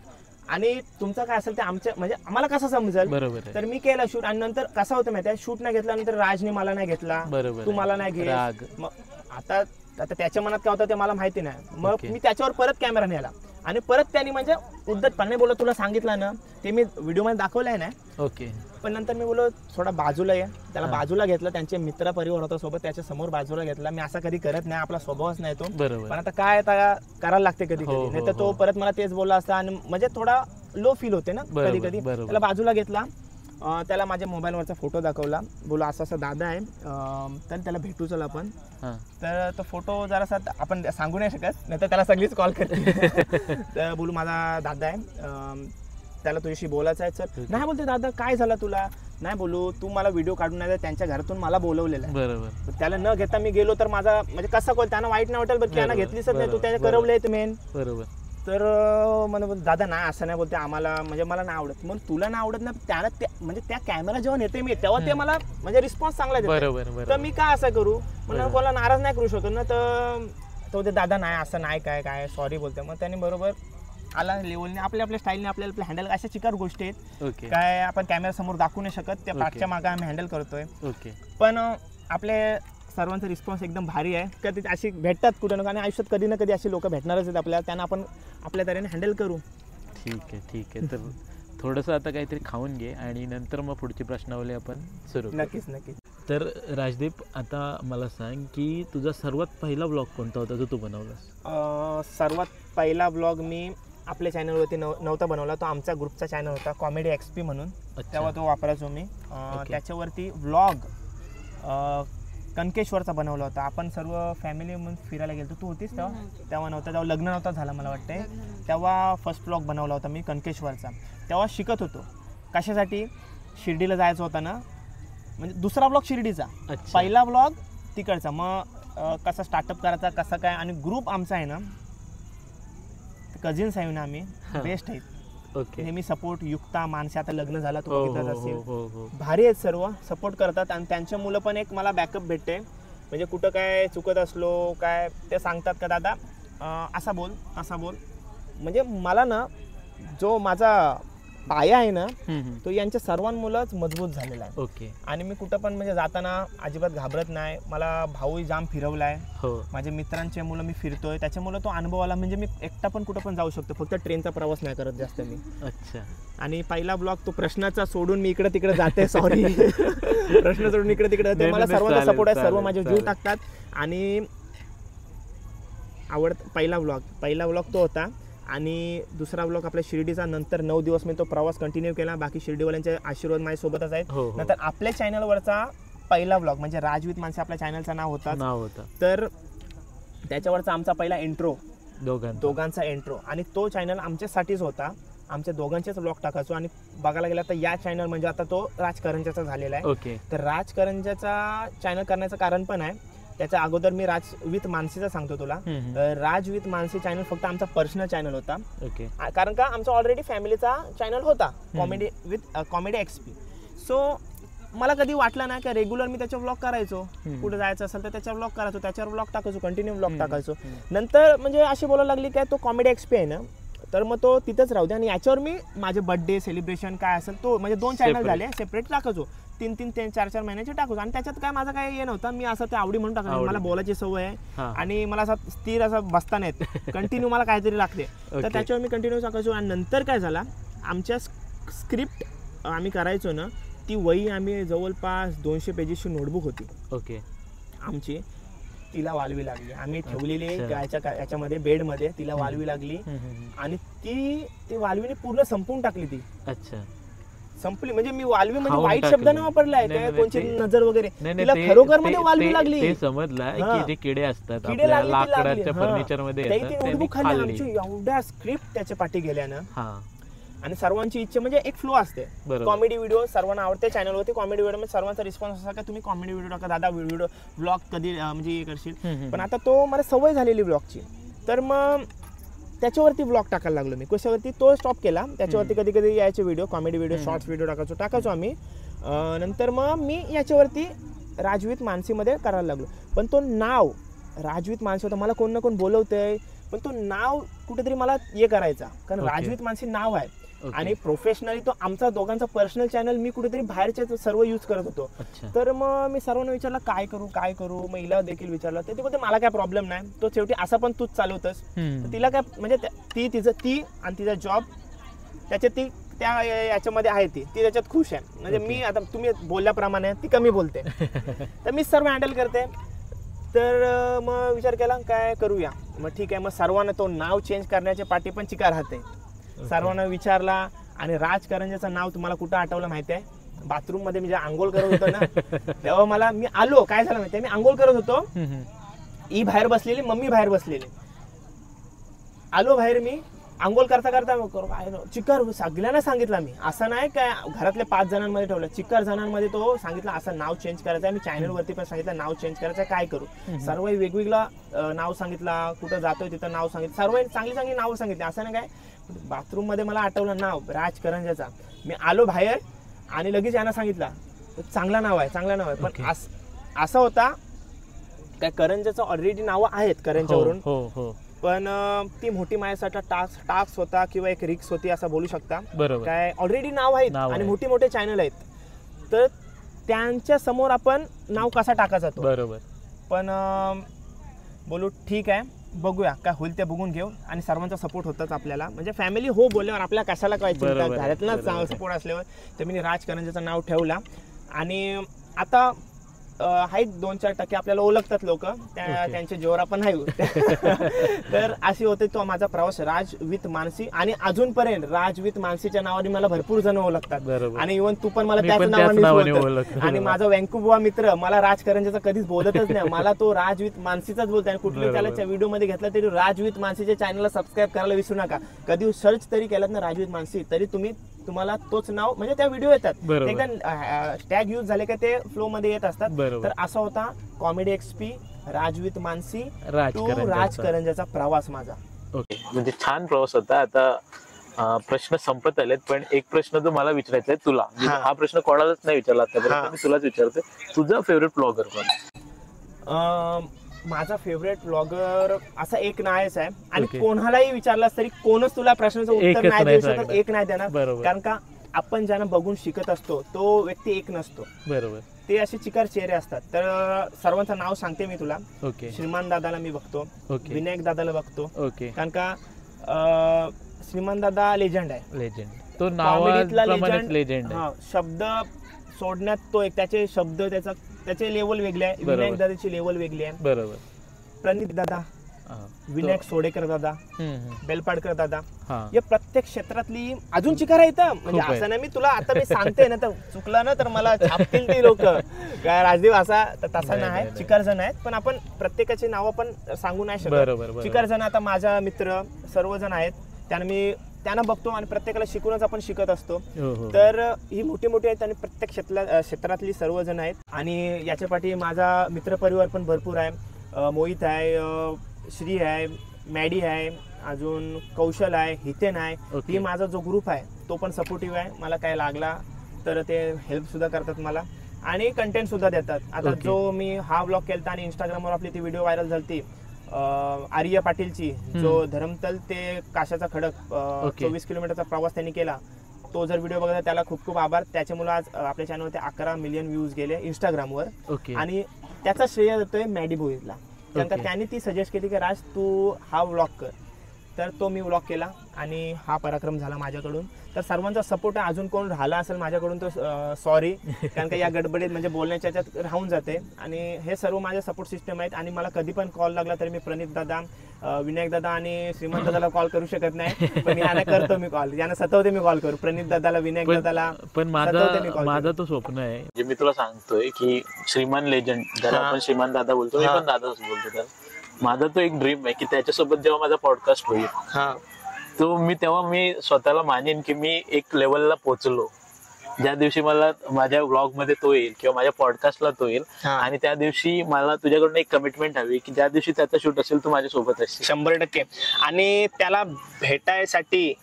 आणि तुमचं काय असेल ते आमच्या म्हणजे आम्हाला कसं समजेल. बरोबर. तर मी केला शूट आणि नंतर कसं होतं माहिती आहे, शूट नाही घेतल्यानंतर राजने मला नाही घेतला. बरोबर. तू मला नाही घे. मग आता त्याच्या मनात काय होतं ते मला माहिती नाही. मग मी त्याच्यावर परत कॅमेरा नेला आणि परत त्यांनी म्हणजे उद्धटपणे बोललो तुला सांगितलं ना, ते मी व्हिडिओमध्ये दाखवलंय ना. ओके. पण नंतर मी बोललो थोडा बाजूला ये. त्याला बाजूला घेतलं. त्यांचे मित्र परिवार होता सोबत, त्याच्या समोर बाजूला घेतला. मी असं कधी करत नाही, आपला स्वभावच नाही तो. बरोबर. पण आता काय करायला लागते कधी कधी. नाही तर तो परत मला तेच बोलला असता आणि म्हणजे थोडा लो फील होते ना कधी कधी. त्याला बाजूला घेतला. त्याला माझ्या मोबाईलवरचा फोटो दाखवला. बोलू असं असं दादा आहे, तर त्याला भेटू चल आपण. तर तो फोटो जरासा आपण सांगू नाही शकत, नाही तर त्याला सगळीच कॉल करते. तर बोलू माझा दादा आहे, त्याला तुझ्याशी बोलायचं आहे. चल. नाही बोलते दादा काय झालं तुला. नाही बोलू तू मला व्हिडिओ काढून नाही, त्यांच्या घरातून मला बोलवलेलं आहे. बरोबर. त्याला न घेता मी गेलो तर माझा म्हणजे कसं कळलं त्यांना वाईट नाही वाटेल, बरं त्यांना घेतलीच नाही, तू त्याने करवले मेन. बरोबर. तर मला दादा नाही असं नाही बोलते, आम्हाला म्हणजे मला नाही आवडत. मग तुला नाही आवडत ना, त्याला म्हणजे त्या कॅमेरा जेव्हा नेते मी तेव्हा ते मला म्हणजे रिस्पॉन्स चांगला देते. बरोबर. तर मी काय असं करू म्हणून कोणाला नाराज नाही करू शकत ना. तर तो ते दादा नाही असं नाही काय सॉरी बोलते. मग त्याने बरोबर आला लेवलने आपल्या स्टाईलने आपल्याला हँडल. अशा चिकार गोष्टी आहेत काय आपण कॅमेरा समोर दाखवू नाही शकत, त्या पाठच्या मागे आम्ही हँडल करतोय. ओके. पण आपले सर्वांचा रिस्पॉन्स एकदम भारी आहे. कधी अशी भेटतात कुठे ना, आणि आयुष्यात कधी ना कधी अशी लोक भेटणारच आहेत आपल्याला, त्यांना आपण आपल्या तऱ्हेने हँडल करू. ठीक आहे. तर थोडंसं आता काहीतरी खाऊन घे आणि नंतर मग पुढची प्रश्नावली आपण सुरू. नक्कीच. तर राजदीप, आता मला सांग की तुझा सर्वात पहिला ब्लॉग कोणता होता जो तू बनवलास? सर्वात पहिला ब्लॉग मी आपल्या चॅनलवरती नव्हता बनवला. तो आमचा ग्रुपचा चॅनल होता कॉमेडी XP म्हणून. तेव्हा तो वापरायचो मी. त्याच्यावरती व्लॉग कणकेश्वरचा बनवला होता. आपण सर्व फॅमिली म्हणून फिरायला गेलो. तू होतीस तेव्हा नव्हता, तेव्हा लग्न नव्हता झाला मला वाटतंय. तेव्हा फर्स्ट ब्लॉग बनवला होता मी कणकेश्वरचा. तेव्हा शिकत होतो कशासाठी, शिर्डीला जायचं होता ना, म्हणजे दुसरा ब्लॉग शिर्डीचा, पहिला ब्लॉग तिकडचा. मग कसा स्टार्टअप करायचा कसं काय. आणि ग्रुप आमचा आहे ना, कझिन्स आहे ना आम्ही, बेस्ट आहेत. ओके. नेहमी सपोर्ट. युक्ता, मानसी आता लग्न झाला तो बघितलाच असेल, भारी आहेत सर्व, सपोर्ट करतात. आणि त्यांच्या मुलं पण एक मला बॅकअप भेटते. म्हणजे कुठं काय चुकत असलो काय ते सांगतात का दादा असा बोल असा बोल. म्हणजे मला ना जो माझा पाया आहे ना तो यांच्या सर्वांमुळेच मजबूत झालेला आहे. ओके. आणि मी कुठं पण म्हणजे जाताना अजिबात घाबरत नाही. मला भाऊही जाम फिरवलाय. माझ्या मित्रांच्या मुलं मी फिरतोय, त्याच्यामुळे तो अनुभव आला. म्हणजे मी एकटा पण कुठं पण जाऊ शकतो, फक्त ट्रेनचा प्रवास नाही करत जास्त मी. अच्छा. आणि पहिला ब्लॉग तो प्रश्नाचा सोडून मी इकडे तिकडे जाते, सॉरी. प्रश्न सोडून इकडे तिकडे जाते. मला सर्वांचा सपोर्ट आहे, सर्व माझे जीव टाकतात. आणि पहिला ब्लॉग तो होता. आणि दुसरा ब्लॉग आपल्या शिर्डीचा. नंतर 9 दिवस मी तो प्रवास कंटिन्यू केला. बाकी शिर्डीवाल्यांचे आशीर्वाद माझ्यासोबतच आहेत. नंतर आपल्या चॅनलवरचा पहिला ब्लॉग म्हणजे राज विथ मानसी आपल्या चॅनलचं नाव होता. तर त्याच्यावरचा आमचा पहिला इंट्रो, दोघांचा इंट्रो. आणि तो चॅनल आमच्यासाठीच होता, आमच्या दोघांचेच ब्लॉग टाकायचो. आणि बघायला गेला तर या चॅनल म्हणजे आता तो राजकरंजाचा झालेला आहे. तर राजकरंजाचा चॅनल करण्याचं कारण पण आहे. त्याच्या अगोदर मी राज विथ मानसीचा सांगतो तुला. राज विथ मानसी चॅनल फक्त आमचा पर्सनल चॅनल होता. कारण का आमचा ऑलरेडी फॅमिलीचा चॅनल होता कॉमेडी XP. सो मला कधी वाटलं ना की रेग्युलर मी त्याच्या ब्लॉग करायचो. कुठे जायचं असेल तर त्याच्यावर ब्लॉग करायचो, त्याच्यावर ब्लॉग टाकायचो, कंटिन्यू ब्लॉग टाकायचो. नंतर म्हणजे अशी बोलायला लागली काय तो कॉमेडी XP आहे ना, तर मग तो तिथंच राहू दे. आणि याच्यावर मी माझे बर्थडे सेलिब्रेशन काय असेल तो म्हणजे 2 चॅनल झाले सेपरेट टाकायचो. तीन 4 महिन्याचे टाकू. आणि त्याच्यात काय माझा काय हे नव्हतं, मी असं ते आवडी म्हणून टाकायचं. मला बोलायची सवय आहे आणि मला असं स्थिर असं बसता नाहीत, कंटिन्यू मला काहीतरी लागते. तर त्याच्यावर मी कंटिन्यू टाकायचो. आणि नंतर काय झाला, आमच्या स्क्रिप्ट आम्ही करायचो ना, ती वही आम्ही जवळपास 200 पेजेसची नोटबुक होती ओके आमची, तिला वालवी लागली. आम्ही ठेवलेली याच्यामध्ये बेडमध्ये तिला वालवी लागली आणि ती वालवीने पूर्ण संपून टाकली. ती अच्छा संपली. म्हणजे मी वालवी म्हणजे वाईट शब्द न वापरलाय काय, कोणची नजर वगैरे, तिला खरोखर मध्ये वालवी लागली. ते समजलं की जे किडे असतात आपल्या लाकडाच्या फर्निचर मध्ये ती नोटबुक खाली आमची एवढ्या स्क्रिप्ट त्याच्या पाठी गेल्यानं. आणि सर्वांची इच्छा म्हणजे एक फ्लो असते, कॉमेडी व्हिडिओ सर्वांना आवडते चॅनलवरती. कॉमेडी व्हिडिओ मध्ये सर्वांचा रिस्पॉन्स असा की तुम्ही कॉमेडी व्हिडिओ टाका दादा, व्हिडिओ ब्लॉग कधी म्हणजे हे करशील. पण आता तो मला सवय झालेली ब्लॉगची, तर मग त्याच्यावरती ब्लॉग टाकायला लागलो मी. कशावरती तो स्टॉप केला, त्याच्यावरती कधी कधी यायचे video, comedy video, shorts video टाकायचो आम्ही. नंतर मग मी याच्यावरती राजवीत मानसीमध्ये करायला लागलो. पण तो नाव राजवीत मानसी होता, मला कोण ना कोण बोलवतंय, पण तो नाव कुठेतरी मला हे करायचा, कारण राजवीत मानसी नाव आहे. आणि प्रोफेशनली तो आमचा दोघांचा पर्सनल चॅनल मी कुठेतरी बाहेरच्या सर्व यूज करत होतो. तर मग मी सर्वांना विचारलं काय करू. मग हिला देखील विचारलं, ते बोलते मला काय प्रॉब्लेम नाही, तो शेवटी असा पण तूच चालवतस. तिला काय म्हणजे ती आणि तिचा जॉब त्याच्यात ती त्या याच्यामध्ये आहे, ती त्याच्यात खुश आहे. म्हणजे मी आता तुम्ही बोलल्याप्रमाणे ती कमी बोलते, तर मी सर्व हँडल करते. तर मग विचार केला काय करूया. मग ठीक आहे, मग सर्वांना तो नाव चेंज करण्याच्या पाठी पण चिकार राहते. सर्वांना विचारला. आणि राजकारंजाचं नाव तुम्हाला कुठं आठवलं माहिती आहे, बाथरूम मध्ये मी जेव्हा आंघोळ करत होतो ना, तेव्हा मी आलो, काय झालं माहितीये, मी आंघोळ करत होतो, ही बाहेर बसलेली, मम्मी बाहेर बसलेली. आलो बाहेर, मी आंघोळ करता चिक्कार सगळ्यांना सांगितलं मी, असं नाही काय घरातल्या 5 जणांमध्ये ठेवलं, चिक्कार जणांमध्ये तो सांगितलं असं नाव चेंज करायचं आहे. मी चॅनलवरती पण सांगितलं नाव चेंज करायचं आहे, काय करू. सर्व वेगवेगळा नाव सांगितला, कुठं जातोय तिथं नाव सांगितलं, सर्व चांगली नावं सांगितली. असं नाही काय, बाथरूम मध्ये मला आठवलं नाव राजकारंजाचा. मी आलो बाहेर आणि लगेच यांना सांगितलं चांगला नाव आहे. पण असं होता काय, करंजाचं ऑलरेडी नावं आहेत करंजावरून, पण ती मोठी माझ्यासाठी टास्क होता किंवा एक रिक्स होती असं बोलू शकता. काय ऑलरेडी नाव आहेत आणि मोठे चॅनल आहेत, तर त्यांच्या समोर आपण नाव कसा टाकायचा तो. बरोबर. पण बोलू ठीक आहे, बघूया काय होईल ते बघून घेऊ. आणि सर्वांचा सपोर्ट होताच आपल्याला, म्हणजे फॅमिली हो बोलल्यावर आपल्याला कशाला काय चिंता, घरातला सपोर्ट असल्यावर. तर मी राजकारंजाचं नाव ठेवला. आणि आता आहेत 2-4% आपल्याला ओळखतात लोक, त्यांचे जोरा पण आहे. तर अशी होते तो माझा प्रवास राज विथ मानसी. आणि अजूनपर्यंत राज विथ मानसीच्या नावाने मला भरपूर जण ओळखतात. आणि इव्हन तू पण मला त्याच नावाने ओळखतात. आणि माझा व्यंकुबुवा मित्र मला राजकारंजाचा कधीच बोलतच नाही, मला तो राज विथ मानसीचाच बोलतो. आणि कुठल्या त्याला व्हिडिओ मध्ये घेतला तरी राज विथ मानसीच्या चॅनलला सबस्क्राईब करायला विसरू नका. कधी सर्च तरी केलात ना राज विथ मानसी, तरी तुम्हाला तोच नाव म्हणजे त्या व्हिडिओ येतात, एकदा टॅग यूज झाले का ते फ्लो मध्ये येत असतात. तर असा होता कॉमेडी एक्सपी राज विथ मानसी टू राजकारंजाचा प्रवास माझा. ओके, म्हणजे छान प्रवास होता. आता प्रश्न संपत आलेत, पण एक प्रश्न तो मला विचारायचा आहे तुला. हा प्रश्न कोणालाच नाही विचारला आतापर्यंत, मी तुलाच विचारतोय. तुझा फेवरेट ब्लॉगर कोण? माझा फेवरेट ब्लॉगर असा एक नाहीच आहे. आणि कोणालाही विचारलास तरी कोणच तुला प्रश्नाचं उत्तर नाही देऊ शकत, एक नाही देणार. कारण का आपण ज्यांना बघून शिकत असतो तो व्यक्ती एक नसतो. बरोबर. ते असे चिकार चेहरे असतात. तर सर्वांचं नाव सांगते मी तुला. श्रीमान दादाला मी बघतो, विनायक दादाला बघतो. कारण का श्रीमान दादा लेजंड आहे, तो नावाप्रमाणेच लेजंड आहे. शब्द सोडण्यात तो एक, त्याचे शब्द त्याचे लेवल वेगळे आहे. विनायक दादाची लेवल वेगळी आहे. बरोबर. प्रणित दादा, विनायक सोडेकर दादा, बेलपाडकर दादा, या प्रत्येक क्षेत्रातली अजून चिकार आहेत. म्हणजे असं नाही मी तुला आता मी सांगते ना, तर चुकलं ना तर मला छापतील ते लोक काय राजदेव असा तसा नाही. चिकार जण आहेत, पण आपण प्रत्येकाची नावं पण सांगू नाही शकत. चिकार जण आता माझा मित्र सर्वजण आहेत, त्यांना बघतो आणि प्रत्येकाला शिकूनच आपण शिकत असतो. तर ही मोठी आहेत आणि प्रत्येक क्षेत्रातली सर्वजण आहेत. आणि याच्या पाठी माझा मित्रपरिवार पण भरपूर आहे. मोहित आहे, श्री आहे, मॅडी आहे, अजून कौशल आहे, हितेन आहे. ही माझा जो ग्रुप आहे तो पण सपोर्टिव्ह आहे. मला काय लागला तर ते हेल्प सुद्धा करतात मला आणि कंटेंट सुद्धा देतात. आता जो मी हा ब्लॉग केलता आणि इंस्टाग्रामवर आपली ती व्हिडिओ व्हायरल झाली आर्य पाटीलची, जो धरमतल ते काशाचा खडक 24 किलोमीटरचा प्रवास त्यांनी केला. तो जर व्हिडिओ बघा त्याला खूप खूप आभार. त्याच्यामुळे आज आपल्या चॅनलवरती 11 मिलियन व्ह्यूज गेले इंस्टाग्रामवर. ओके. आणि त्याचा श्रेय देतोय मॅडी भोईरला, कारण का त्याने ती सजेस्ट केली की राज तू हा व्लॉग कर. तर तो मी व्लॉग केला आणि हा पराक्रम झाला माझ्याकडून. तर सर्वांचा सपोर्ट आहे. अजून कोण राहिला असेल माझ्याकडून तर सॉरी, कारण का या गडबडीत म्हणजे बोलण्याच्या याच्यात राहून जाते. आणि हे सर्व माझे सपोर्ट सिस्टम आहेत. आणि मला कधी पण कॉल लागला तरी मी प्रणित दादा, विनायक दादा आणि श्रीमंत दादाला कॉल करू शकत नाही, पण याला करतो मी कॉल. यांना सतवते मी कॉल करू, प्रणित दादाला, विनायक दादाला. पण माझं तो स्वप्न आहे, जे मी तुला सांगतोय की श्रीमान लेजंड, ज्याला आपण श्रीमान दादा बोलतो, मी पण दादाच बोलतो. तर माझा तो एक ड्रीम आहे की त्याच्यासोबत जेव्हा माझा पॉडकास्ट होईल तो तेव्हा मी स्वतःला मानेन की मी एक लेवलला पोहोचलो. ज्या दिवशी मला माझ्या व्लॉग मध्ये तो येईल किंवा माझ्या पॉडकास्टला तो येईल, आणि त्या दिवशी मला तुझ्याकडून एक कमिटमेंट हवी की ज्या दिवशी त्याचा शूट असेल तू माझ्या सोबत असशील. 100%. आणि त्याला भेटायसाठी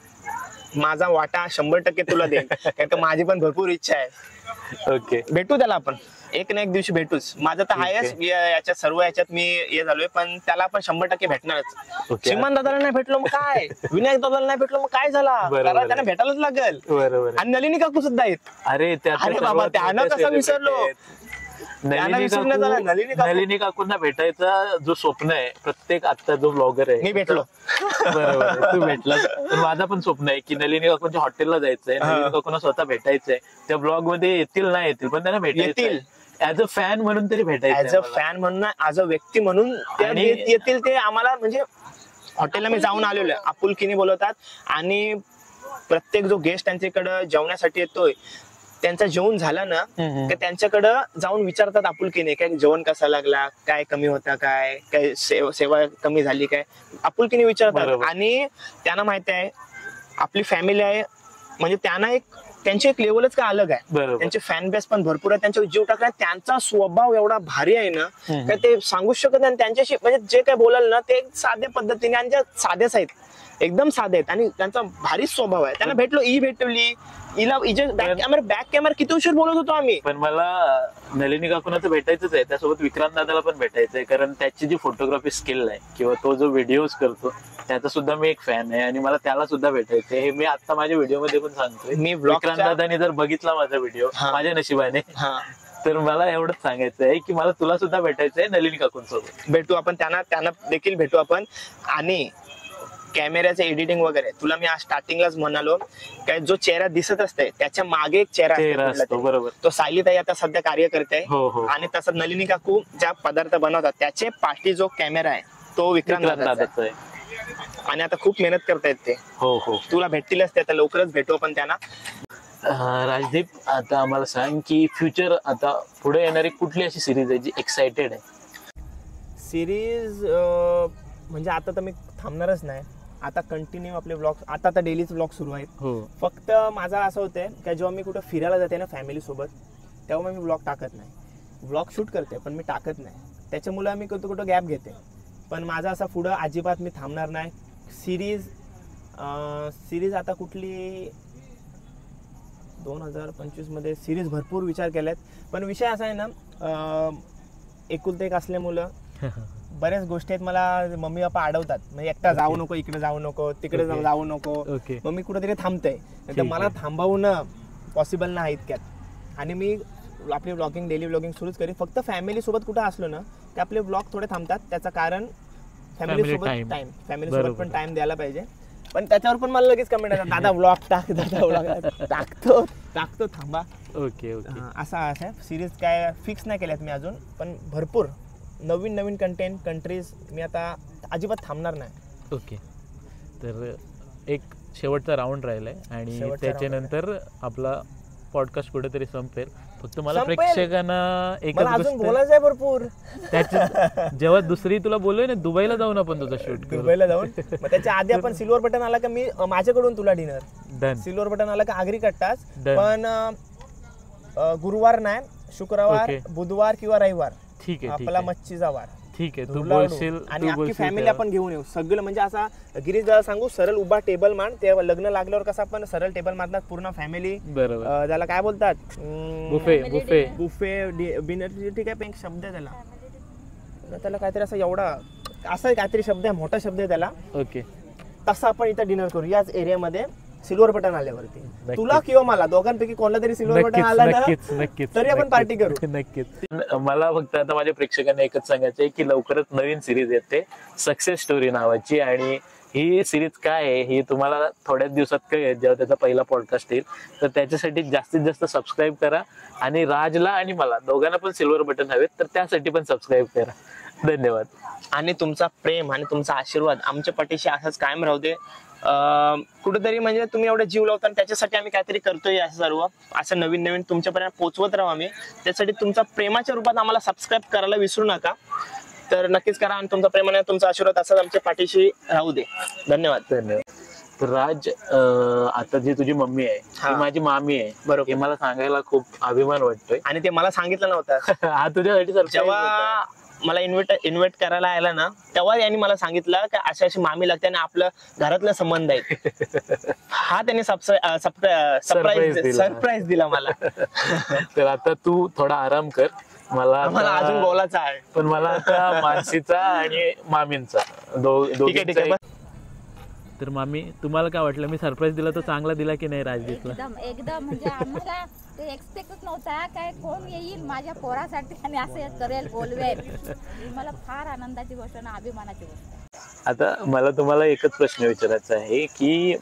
माझा वाटा 100% तुला देईन, कारण का माझी पण भरपूर इच्छा आहे. ओके. भेटू त्याला आपण एक ना एक दिवशी भेटूच. माझं तर आहेच याच्यात, सर्व याच्यात मी हे झालोय, पण त्याला पण 100% भेटणारच. श्रीमान दादाला नाही भेटलो मग काय, विनायक दादाला नाही भेटलो मग काय झाला, त्यांना भेटायलाच लागेल. बरोबर. आणि नलिनी काकू सुद्धा आहेत. अरे बाबा त्यांना कसं विसरलो. नलिनी काकूंना भेटायचा जो स्वप्न आहे प्रत्येक आता जो ब्लॉगर आहे, मी भेटलो. बरोबर, तू भेटला. माझा पण स्वप्न आहे की नलिनी काकूंच्या हॉटेलला जायचंय, नलिनी काकूंना स्वतः भेटायचंय. त्या ब्लॉग मध्ये येतील नाही येतील पण त्यांना भेटायचं, ऍज अ फॅन म्हणून तरी भेटायचं. ऍज अ फॅन म्हणून, ऍज अ व्यक्ती म्हणून येतील ते आम्हाला. म्हणजे हॉटेलला मी जाऊन आलेलो आहे, आपुलकीने बोलवतात. आणि प्रत्येक जो गेस्ट त्यांच्याकडे जेवण्यासाठी येतोय, त्यांचा जेवण झाला ना की त्यांच्याकडे जाऊन विचारतात आपुलकीने काय जेवण कसा लागला, काय कमी होता, काय काय सेवा कमी झाली, काय आपुलकीने विचारतात. आणि त्यांना माहिती आहे आपली फॅमिली आहे, म्हणजे त्यांना त्यांची एक लेवलच काय अलग आहे. त्यांचे फॅन बेस पण भरपूर आहे, त्यांच्यावर जीव टाकला. त्यांचा स्वभाव एवढा भारी आहे ना काय ते सांगूच शकत नाही. त्यांच्याशी म्हणजे जे काय बोलाल ना ते साध्या पद्धतीने, आणि साधेच आहेत, एकदम साधे आहेत. आणि त्यांचा भारीच स्वभाव आहे. त्यांना भेटलो, भेटवली हिला, बॅक कॅमेरा किती उशीर बोलत होतो आम्ही. पण मला नलिनी काकूंना तर भेटायचंच आहे, त्यासोबत विक्रांत दादाला पण भेटायचंय, कारण त्याची जी फोटोग्राफी स्किल आहे किंवा तो जो व्हिडिओज करतो त्याचा सुद्धा मी एक फॅन आहे. आणि मला त्याला सुद्धा भेटायचंय, हे मी आता माझ्या व्हिडिओ मध्ये पण सांगतोय. मी विक्रांत दादाने जर बघितला माझा व्हिडिओ माझ्या नशिबाने, तर मला एवढंच सांगायचं आहे की मला तुला सुद्धा भेटायचंय नलिनी काकूंसोबत. भेटू आपण, त्यांना देखील भेटू आपण. आणि कॅमेऱ्याचं एडिटिंग वगैरे तुला मी आज स्टार्टिंगलाच म्हणालो काय, जो चेहरा दिसत असते त्याच्या मागे एक चेहरा असतो. बरोबर. तो सायलीताई आता सध्या कार्य करते. आणि तसं नलिनी काकू ज्या पदार्थ बनवतात त्याचे पाठी जो कॅमेरा आहे तो विक्रांत दादाचा आहे. आणि आता खूप मेहनत करतायत ते. तुला भेटतीलच ते, आता लवकरच भेटू आपण त्यांना. राजदीप, आता आम्हाला सांग की फ्युचर आता पुढे येणारी कुठली अशी सिरीज आहे जी एक्साइटेड आहे? सिरीज म्हणजे आता तर मी थांबणारच नाही. आता कंटिन्यू आपले व्लॉग, आता तर डेलीच व्लॉग सुरू आहेत. फक्त माझा असं होतंय की जेव्हा मी कुठं फिरायला जाते ना फॅमिली सोबत, तेव्हा मी व्लॉग टाकत नाही. व्लॉग शूट करते पण मी टाकत नाही. त्याच्यामुळे मी कुठं गॅप घेते. पण माझा असा पुढं अजिबात मी थांबणार नाही. सिरीज आता कुठली 2025 मध्ये सिरीज भरपूर विचार केलात. पण विषय असा आहे ना, एकुलते एक असल्यामुळं बऱ्याच गोष्टी आहेत. मला मम्मी पप्पा अडवतात, म्हणजे एकटा जाऊ नको, इकडे जाऊ नको, तिकडे जाऊ नको. मग मी कुठेतरी थांबतंय, तर मला थांबवणं पॉसिबल नाही इतक्यात. आणि मी आपले व्लॉगिंग, डेली व्लॉगिंग सुरूच करेन. फक्त फॅमिली सोबत कुठं असलो ना ते आपले व्लॉग थोडे थांबतात. त्याचं कारण फॅमिली सोबत पण टाइम द्यायला पाहिजे. पण त्याच्यावर पण मला लगेच कमेंट येतात, दादा व्लॉग टाक, दादा व्लॉग टाकतो थांबा. ओके. असं सिरीज काय फिक्स नाही केल्यात मी अजून, पण भरपूर नवीन कंटेंट, कंट्रीज मी आता अजिबात थांबणार नाही. ओके. तर एक शेवटचा राऊंड राहिलाय आणि त्याच्यानंतर आपला पॉडकास्ट कुठेतरी संपेल. फक्त मला प्रेक्षकांना एकच अजून बोलायचं आहे भरपूर. जेव्हा दुसरी तुला बोललोय ना, दुबईला जाऊन आपण तुझा शूट, दुबईला जाऊन मग त्याच्या आधी आपण सिल्वर बटन आला का मी माझ्याकडून तुला डिनर डन. सिल्वर बटन आला का आगरी कट्टाच. पण गुरुवार नाही, शुक्रवार, बुधवार किंवा रविवार ठीक आहे आपला मच्छीचा वार. ठीक आहे, तू बोलशील. आणि आपली फॅमिली आपण घेऊन येऊ सगळं. म्हणजे असा गिरीश दादा सांगू, सरळ उभा टेबल मान. ते लग्न लागल्यावर कसं आपण सरळ टेबल मारतात पूर्ण फॅमिली. बरोबर. त्याला काय बोलतात, बुफे डिनर. ठीक आहे, एक शब्द आहे त्याला काहीतरी असं एवढा असं काहीतरी शब्द आहे, मोठा शब्द आहे त्याला. ओके. तसं आपण इथं डिनर करू याच एरियामध्ये सिल्वर बटन आल्यावरती तुला किंवा मला दोघांपैकी कोणाला तरी सिल्वर बटन आला ना नक्कीच तरी आपण पार्टी करू. नक्कीच. मला फक्त आता माझ्या प्रेक्षकांना एकच सांगायचं आहे की लवकरच नवीन सिरीज येते सक्सेस स्टोरी नावाची, आणि ही सिरीज काय आहे ही तुम्हाला थोड्याच दिवसात कळेल जेव्हा त्याचा पहिला पॉडकास्ट येईल. तर त्याच्यासाठी जास्तीत जास्त सबस्क्राईब करा, आणि राजला आणि मला दोघांना पण सिल्वर बटन हवेत तर त्यासाठी पण सबस्क्राईब करा. धन्यवाद. आणि तुमचा प्रेम आणि तुमचा आशीर्वाद आमच्या पाठीशी असाच कायम राहू दे. कुठेतरी म्हणजे तुम्ही एवढे जीव लावता, त्याच्यासाठी आम्ही काहीतरी करतोय असं सर्व असं नवीन नवीन तुमच्यापर्यंत पोहोचवत राहू आम्ही. त्यासाठी तुमचा प्रेमाच्या रूपात आम्हाला सबस्क्राईब करायला विसरू नका. तर नक्कीच करा, आणि तुमचा प्रेम आणि तुमचा आशीर्वाद असाच आमच्या पाठीशी राहू दे. धन्यवाद. धन्यवाद. तर राज, आता जी तुझी मम्मी आहे ती माझी मामी आहे, बरोबर. हे मला सांगायला खूप अभिमान वाटतोय. आणि ते मला सांगितलं नव्हतं. हा तुझ्यासाठी जेव्हा मला इन्व्हाइट करायला आला ना तेव्हा यांनी मला सांगितलं की अशी अशी मामी लागते आणि आपलं घरातला संबंध आहे. हा त्यांनी सरप्राईज दिला मला. तर आता तू थोडा आराम कर, मला अजून बोलायचं आहे. पण मला आता मानसीचा आणि मामींचा ठीक आहे. तर मामी, तुम्हाला काय वाटलं, मी सरप्राईज दिला तो चांगला दिला की नाही राजदीपला? एकदम म्हणजे आम्हाला ते एक्सपेक्टच नव्हता काय कोण येईल माझ्या पोरासाठी आणि असं करेल बोलवेल. मला फार आनंदाची गोष्ट आणि अभिमानाची गोष्ट. आता मला तुम्हाला एकच प्रश्न विचारायचा आहे की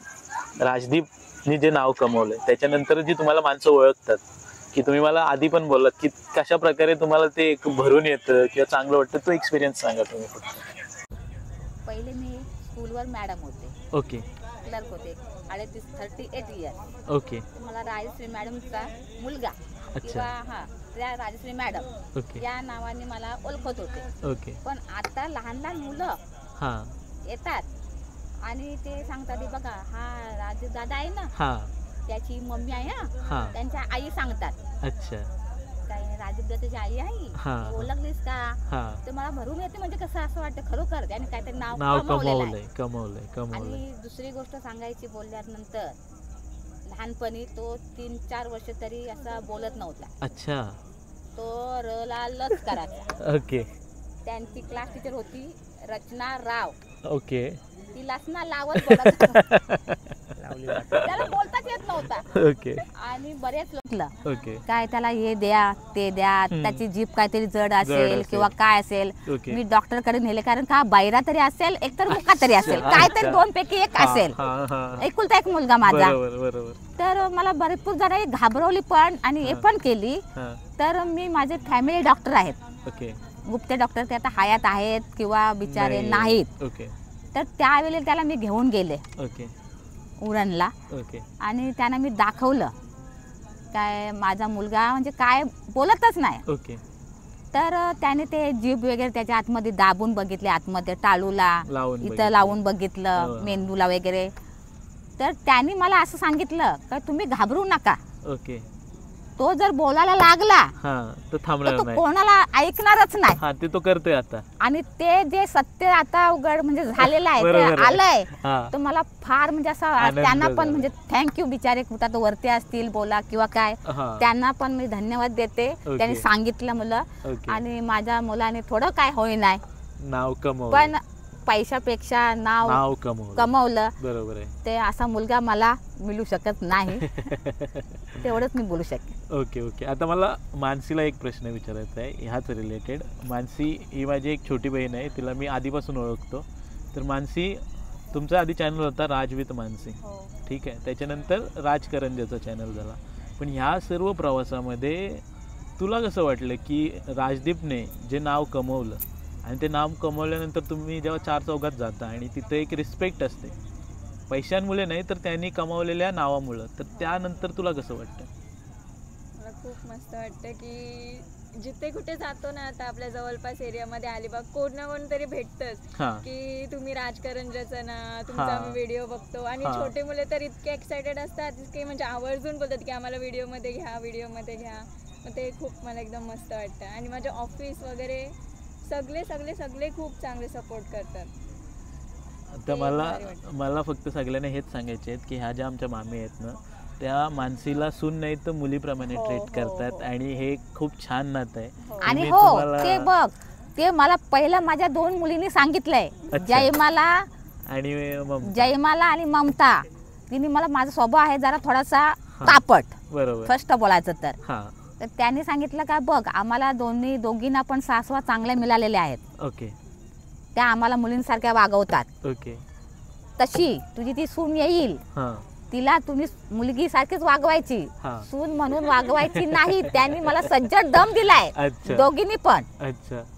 राजदीपने जे नाव कमवलंय त्याच्यानंतर जी तुम्हाला माणसं ओळखतात, की तुम्ही मला आधी पण बोललात की कशा प्रकारे तुम्हाला ते एक भरून येतं किंवा चांगलं वाटतं, तो एक्सपिरियन्स सांगा तुम्ही फक्त. पहिले मी स्कूलवर मॅडम होते. ओके. क्लर्क होते 38 इयर्स. ओके. मला राजश्री मॅडमचा मुलगा किंवा त्या राजश्री मॅडम या नावाने मला ओळखत होते. ओके. पण आता लहान लहान मुलं येतात आणि ते सांगतात बघा हा राजू दादा आहे ना, त्याची मम्मी आहे ना, त्यांच्या आई सांगतात. अच्छा. काय राजू दादाची आई आहे, ओळखलीस का? तर मला भरून येते, म्हणजे कसं असं वाटतं खरोखर त्याने काहीतरी नाव कमवलंय. आणि दुसरी गोष्ट सांगायची बोलल्यानंतर, लहानपणी तो 3-4 वर्ष तरी असा बोलत नव्हता. अच्छा. तो रलालच करायचा. ओके. त्यांची क्लास टीचर होती रचना राव. ओके. ती लसना लावत बोलत त्याला बोलताच येत नव्हता. ओके. आणि बरेच लोक ओके काय त्याला हे द्या ते द्या, त्याची जीभ काहीतरी जड असेल किंवा काय असेल. मी डॉक्टर कडे नेले, कारण का बायरा तरी असेल एकतर मुका तरी असेल, काहीतरी 2 पैकी एक असेल. एकुलता एक मुलगा माझा. तर मला भरपूर जरा घाबरवली पण आणि हे पण केली. तर मी माझे फॅमिली डॉक्टर आहेत. गुप्ते डॉक्टर ते आता हयात आहेत किंवा बिचारे नाहीत. तर त्यावेळी त्याला मी घेऊन गेले उरणला. आणि त्यांना मी दाखवलं काय माझा मुलगा म्हणजे काय बोलतच नाही. तर त्याने ते जीभ वगैरे त्याच्या आतमध्ये दाबून बघितले, आतमध्ये टाळूला इथं लावून बघितलं, मेंदूला वगैरे. तर त्यांनी मला असं सांगितलं का तुम्ही घाबरू नका. तो जर बोलायला लागला तर कोणाला ऐकणारच नाही. ते तो करतोय आता. आणि ते जे सत्य आता उघड म्हणजे झालेलं आहे ते आलंय, तर मला फार म्हणजे असं त्यांना पण म्हणजे थँक्यू. बिचारे कुठं वरती असतील बोला किंवा काय, त्यांना पण मी धन्यवाद देते. त्यांनी सांगितलं मुलं, आणि माझ्या मुलाने थोडं काय होईना नाव कमवलं, पण पैशापेक्षा नाव कमवलं. बरोबर आहे. ते असा मुलगा मला मिळू शकत नाही. तेवढंच मी बोलू शकते. ओके. आता मला मानसीला एक प्रश्न विचारायचा आहे ह्याच रिलेटेड. मानसी ही माझी एक छोटी बहीण आहे, तिला मी आधीपासून ओळखतो. तर मानसी, तुमचा आधी चॅनल होता राज विथ मानसी, ठीक आहे. त्याच्यानंतर राजकरंजाचा चॅनल झाला. पण ह्या सर्व प्रवासामध्ये तुला कसं वाटलं की राजदीपने जे नाव कमवलं, आणि ते नाव कमवल्यानंतर तुम्ही जेव्हा 4 चौघात जाता आणि तिथे एक रिस्पेक्ट असते, पैशांमुळे नाही तर त्यांनी कमावलेल्या नावामुळं, तर त्यानंतर तुला कसं वाटतं? मला खूप मस्त वाटतं की जिथे कुठे जातो ना, आता आपल्या जवळपास एरियामध्ये अलिबाग कोण ना कोण तरी भेटतंच की तुम्ही राजकरंजाचं ना, तुमचा आम्ही व्हिडिओ बघतो. आणि छोटे मुले तर इतके एक्सायटेड असतात की म्हणजे आवर्जून बोलतात की आम्हाला व्हिडिओमध्ये घ्या. मग ते खूप मला एकदम मस्त वाटतं. आणि माझे ऑफिस वगैरे सगळे खूप चांगले सपोर्ट करतात. आता मला फक्त सगळ्यांना हेच सांगायचे आहेत की ह्या ज्या आमच्या मामी आहेत ना, त्या मानसीला सून नाही तर मुलीप्रमाणे ट्रीट करतात. आणि हे खूप छान नातं आहे. आणि ते बघ, ते मला पहिलं माझ्या 2 मुलींनी सांगितलंय, जयमाला आणि ममता. तिने मला, माझा स्वभाव आहे जरा थोडासा तापट, बरोबर, फर्स्ट बोलायचं तर त्यांनी सांगितलं का बघ आम्हाला दोघींना पण सासवा चांगल्या मिळालेल्या आहेत, ओके, त्या आम्हाला मुलींसारख्या वागवतात, ओके, तशी तुझी ती सून येईल तिला तुम्ही मुलगी सारखीच वागवायची, सून म्हणून वागवायची नाही. त्यांनी मला सज्जड दम दिलाय, दोघींनी पण.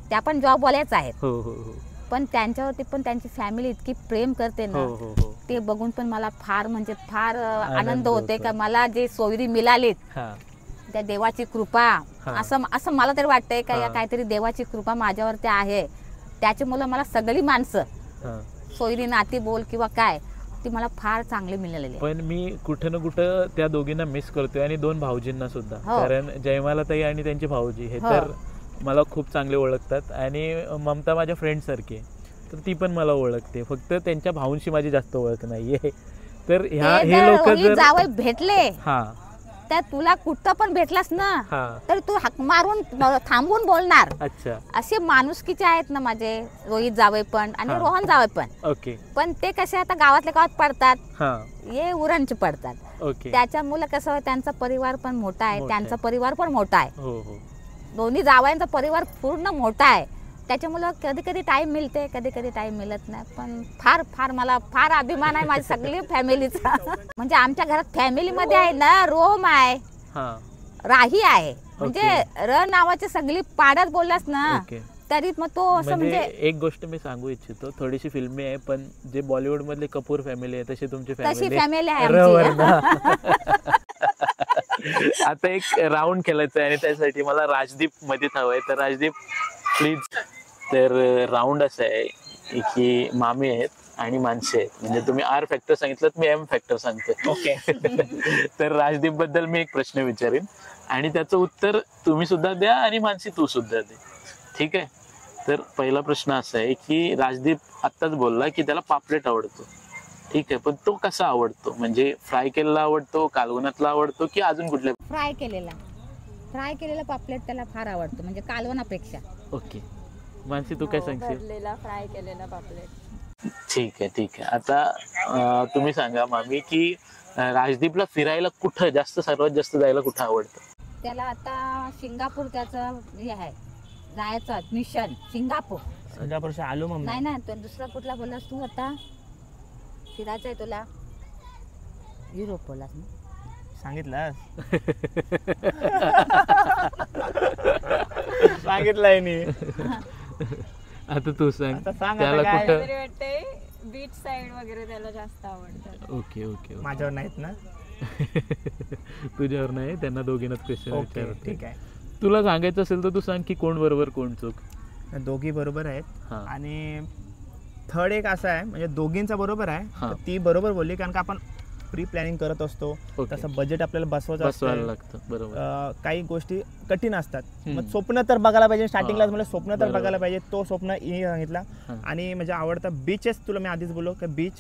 त्या पण जॉब वाल्याच आहेत, पण त्यांच्यावरती पण त्यांची फॅमिली इतकी प्रेम करते ना, ते बघून पण मला फार म्हणजे फार आनंद होते का मला जे सोयरी मिळालीत त्या देवाची कृपा, असं मला तरी वाटतंय का या काहीतरी देवाची कृपा माझ्यावरती आहे. त्याच्यामुळे मला सगळी माणसं सोयरी नाती बोल किंवा काय ती मला फार चांगली मिळालेली. पण मी कुठं ना कुठं त्या दोघींना मिस करतोय आणि 2 भाऊजींना सुद्धा, कारण जयमालाताई आणि त्यांचे भाऊजी हे तर मला खूप चांगले ओळखतात आणि ममता माझ्या फ्रेंड सारखी, तर ती पण मला ओळखते, फक्त त्यांच्या भाऊंशी माझी जास्त ओळख नाहीये. तर हे लोक जर जावई भेटले तर तुला कुठं पण भेटलास ना तर तू हाक मारून थांबून बोलणार. अच्छा, असे माणुसकीचे आहेत ना माझे रोहित जावई पण आणि रोहन जावई पण. ओके, पण ते कसे आता गावातल्या गावात पडतात, हे उरणचे पडतात. ओके, त्याच्यामुळे कसं त्यांचा परिवार पण मोठा आहे, त्यांचा परिवार पण मोठा आहे. हो हो, दोन्ही जावयांचा परिवार पूर्ण मोठा आहे. त्याच्यामुळं कधी कधी टाइम मिळते, कधी कधी टाइम मिळत नाही. पण फार फार मला फार अभिमान आहे माझी सगळी फॅमिलीचा. म्हणजे आमच्या घरात फॅमिलीमध्ये आहे ना रोम आहे, राही आहे, म्हणजे र नावाची सगळी पाड्यात बोललास ना तरी मग तो असं म्हणजे एक गोष्ट मी सांगू इच्छितो, थोडीशी फिल्मी आहे पण जे बॉलिवूड मधले कपूर फॅमिली आहे तशी तुमची फॅमिली आहे. आता एक राऊंड खेळायचं आहे आणि त्यासाठी मला राजदीप मध्ये हवंय, तर राजदीप प्लीज. तर राऊंड असं आहे की मामी आहेत आणि माणसे आहेत, म्हणजे तुम्ही आर फॅक्टर सांगितलं मी एम फॅक्टर सांगतो. ओके. तर राजदीप बद्दल मी एक प्रश्न विचारेन आणि त्याचं उत्तर तुम्ही सुद्धा द्या आणि मानसी तू सुद्धा दे, ठीक आहे? तर पहिला प्रश्न असा आहे की राजदीप आत्ताच बोलला की त्याला पापलेट आवडतो, ठीक आहे, पण तो कसा आवडतो? म्हणजे फ्राय केलेला आवडतो, कालवणातला आवडतो की अजून कुठल्या? फ्राय केलेला पापलेट त्याला फार आवडतो, म्हणजे कालवणापेक्षा. ओके, मानसी तू काय सांगशील? फ्राय केलेला पापलेट. ठीक आहे, ठीक आहे. आता तुम्ही सांगा मामी की राजदीपला फिरायला कुठं सर्वात जास्त जायला कुठं आवडतं? त्याला आता सिंगापूर त्याचं हे आहे जायचं मिशन. सिंगापूर आलो मग नाही ना, तो दुसरा कुठला बोललास तू? आता फिरायचं आहे तुला? युरोप बोललास ना? सांगितलं सांगितलंय नी. आता तू सांग त्याला कुठं बीच साइड वगैरे त्याला जास्त आवडतं. ओके ओके, माझ्यावर नाहीत ना? तुझ्यावर नाही, त्यांना दोघींनाच क्वेश्चन विचारतो. ठीक आहे, तुला सांगायचं असेल तर तू सांग की कोण बरोबर कोण चूक? दोघी बरोबर आहेत आणि थर्ड एक असा आहे म्हणजे दोघींचा बरोबर आहे, ती बरोबर बोलली, कारण का आपण प्री प्लॅनिंग करत असतो तसं बजेट आपल्याला बसवायला लागतं. बरोबर, काही गोष्टी कठीण असतात, मग स्वप्न तर बघायला पाहिजे. स्टार्टिंगला मला स्वप्न तर बघायला पाहिजे, तो स्वप्न हिने सांगितला. आणि म्हणजे आवडता बीचेस तुला मी आधीच बोललो की बीच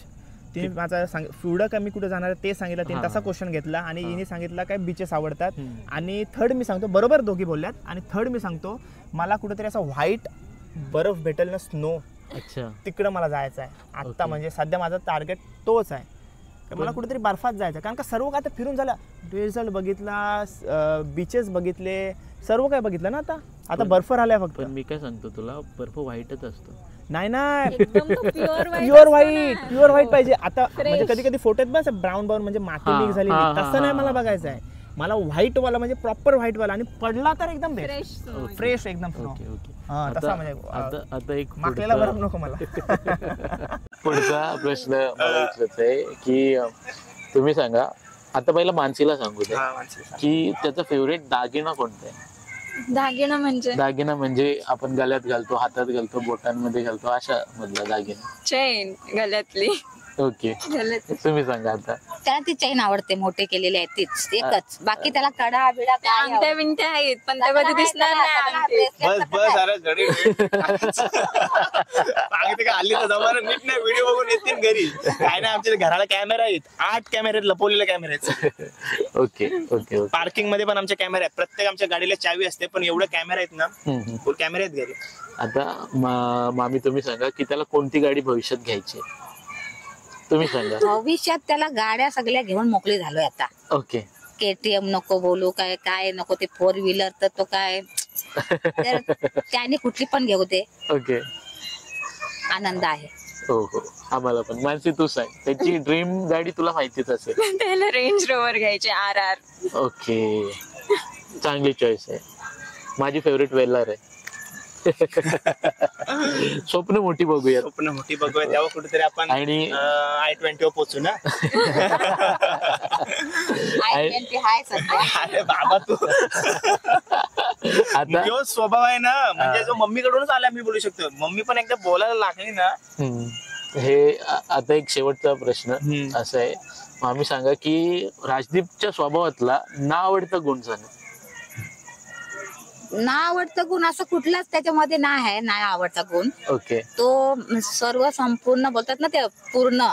तिने माझा पुढं का मी कुठे जाणार ते सांगितलं, तिने तसा क्वेश्चन घेतला आणि हिने सांगितलं काय बीचेस आवडतात. आणि थर्ड मी सांगतो, बरोबर दोघी बोलल्यात, आणि थर्ड मी सांगतो मला कुठेतरी असं व्हाईट बर्फ भेटेल ना, स्नो, तिकडं मला जायचं आहे आता. म्हणजे सध्या माझा टार्गेट तोच आहे, मला कुठेतरी बर्फात जायचं, कारण का सर्व काय फिरून झालं, रिझल्ट बघितला, बीचेस बघितले, सर्व काय बघितलं ना. आता बर्फ राहिलाय फक्त. पण मी काय सांगतो तुला, बर्फ व्हाईटच असतो. नाही प्युअर व्हाईट पाहिजे. आता म्हणजे कधी कधी फोटोत बस ब्राऊन म्हणजे माती मिक्स झाली, तसं नाही मला बघायचं आहे. मला व्हाईट वाला म्हणजे प्रॉपर व्हाईट वाला, आणि पडला तर एकदम फ्रेश एकदम. तसा म्हणजे आता एक मागलेला बर्फ नको मला. पुढचा प्रश्न मला विचारायचा आहे की तुम्ही सांगा, आता पहिला मानसीला सांगू द्या की त्याचा फेवरेट दागिना कोणता आहे? दागिना म्हणजे आपण गळ्यात घालतो, हातात घालतो, बोटांमध्ये घालतो, अशा मधला दागिना? चेन गळ्यातली. ओके, तुम्ही सांगा. आता त्याला ती चेन आवडते, मोठे केलेले आहेत तीच एकच, बाकी त्याला कडा बिडा अंगठ्या बिंगठ्या आहेत पण त्या कधी दिसणार नाही. हल्ली तर जमाना नीट नाही, व्हिडिओ बघून येतील घरी. काय नाही, आमच्या घराला कॅमेरा आहेत, 8 कॅमेरे आहेत, लपवलेले कॅमेरे आहेत. Okay okay. पार्किंग मध्ये पण आमचे कॅमेरे आहेत, प्रत्येक आमच्या गाडीला चावी असते, पण एवढे कॅमेरे आहेत ना, फुल कॅमेरे आहेत घरी. आता मामी तुम्ही सांगा की त्याला कोणती गाडी भविष्यात घ्यायची? तुम्ही सांगा. भविष्यात त्याला गाड्या सगळ्या घेऊन मोकळी झालोय आता. ओके. KTM नको बोलू, काय काय नको, ते 4 व्हीलर तर तो काय तर त्याने कुठली पण घेऊ दे. ओके. आनंद आहे. हो हो, आम्हाला पण. मानसी तू सांग, त्याची ड्रीम गाडी तुला माहितीच असेल. त्याला रेंज रोवर घ्यायचे RR. ओके, चांगली चॉईस आहे. माझी फेवरेट वेलर आहे. स्वप्न मोठी बघूया. स्वप्न मोठी बघूया तेव्हा कुठेतरी आपण आणि I-20 पोहोचू ना. I-20 आहे सध्या. अरे बाबा तू आता जो स्वभाव आहे ना, म्हणजे जो मम्मीकडूनच आला मी बोलू शकतो. मम्मी पण एकदा बोलायला लागली ना. हे आता एक शेवटचा प्रश्न असा आहे, आम्ही सांगा की राजदीपच्या स्वभावातला ना आवडता गुण सांगा. ना आवडतं गुण असं कुठलाच त्याच्यामध्ये नाही आवडता गुण. ओके. तो सर्व संपूर्ण बोलतात ना, ते पूर्ण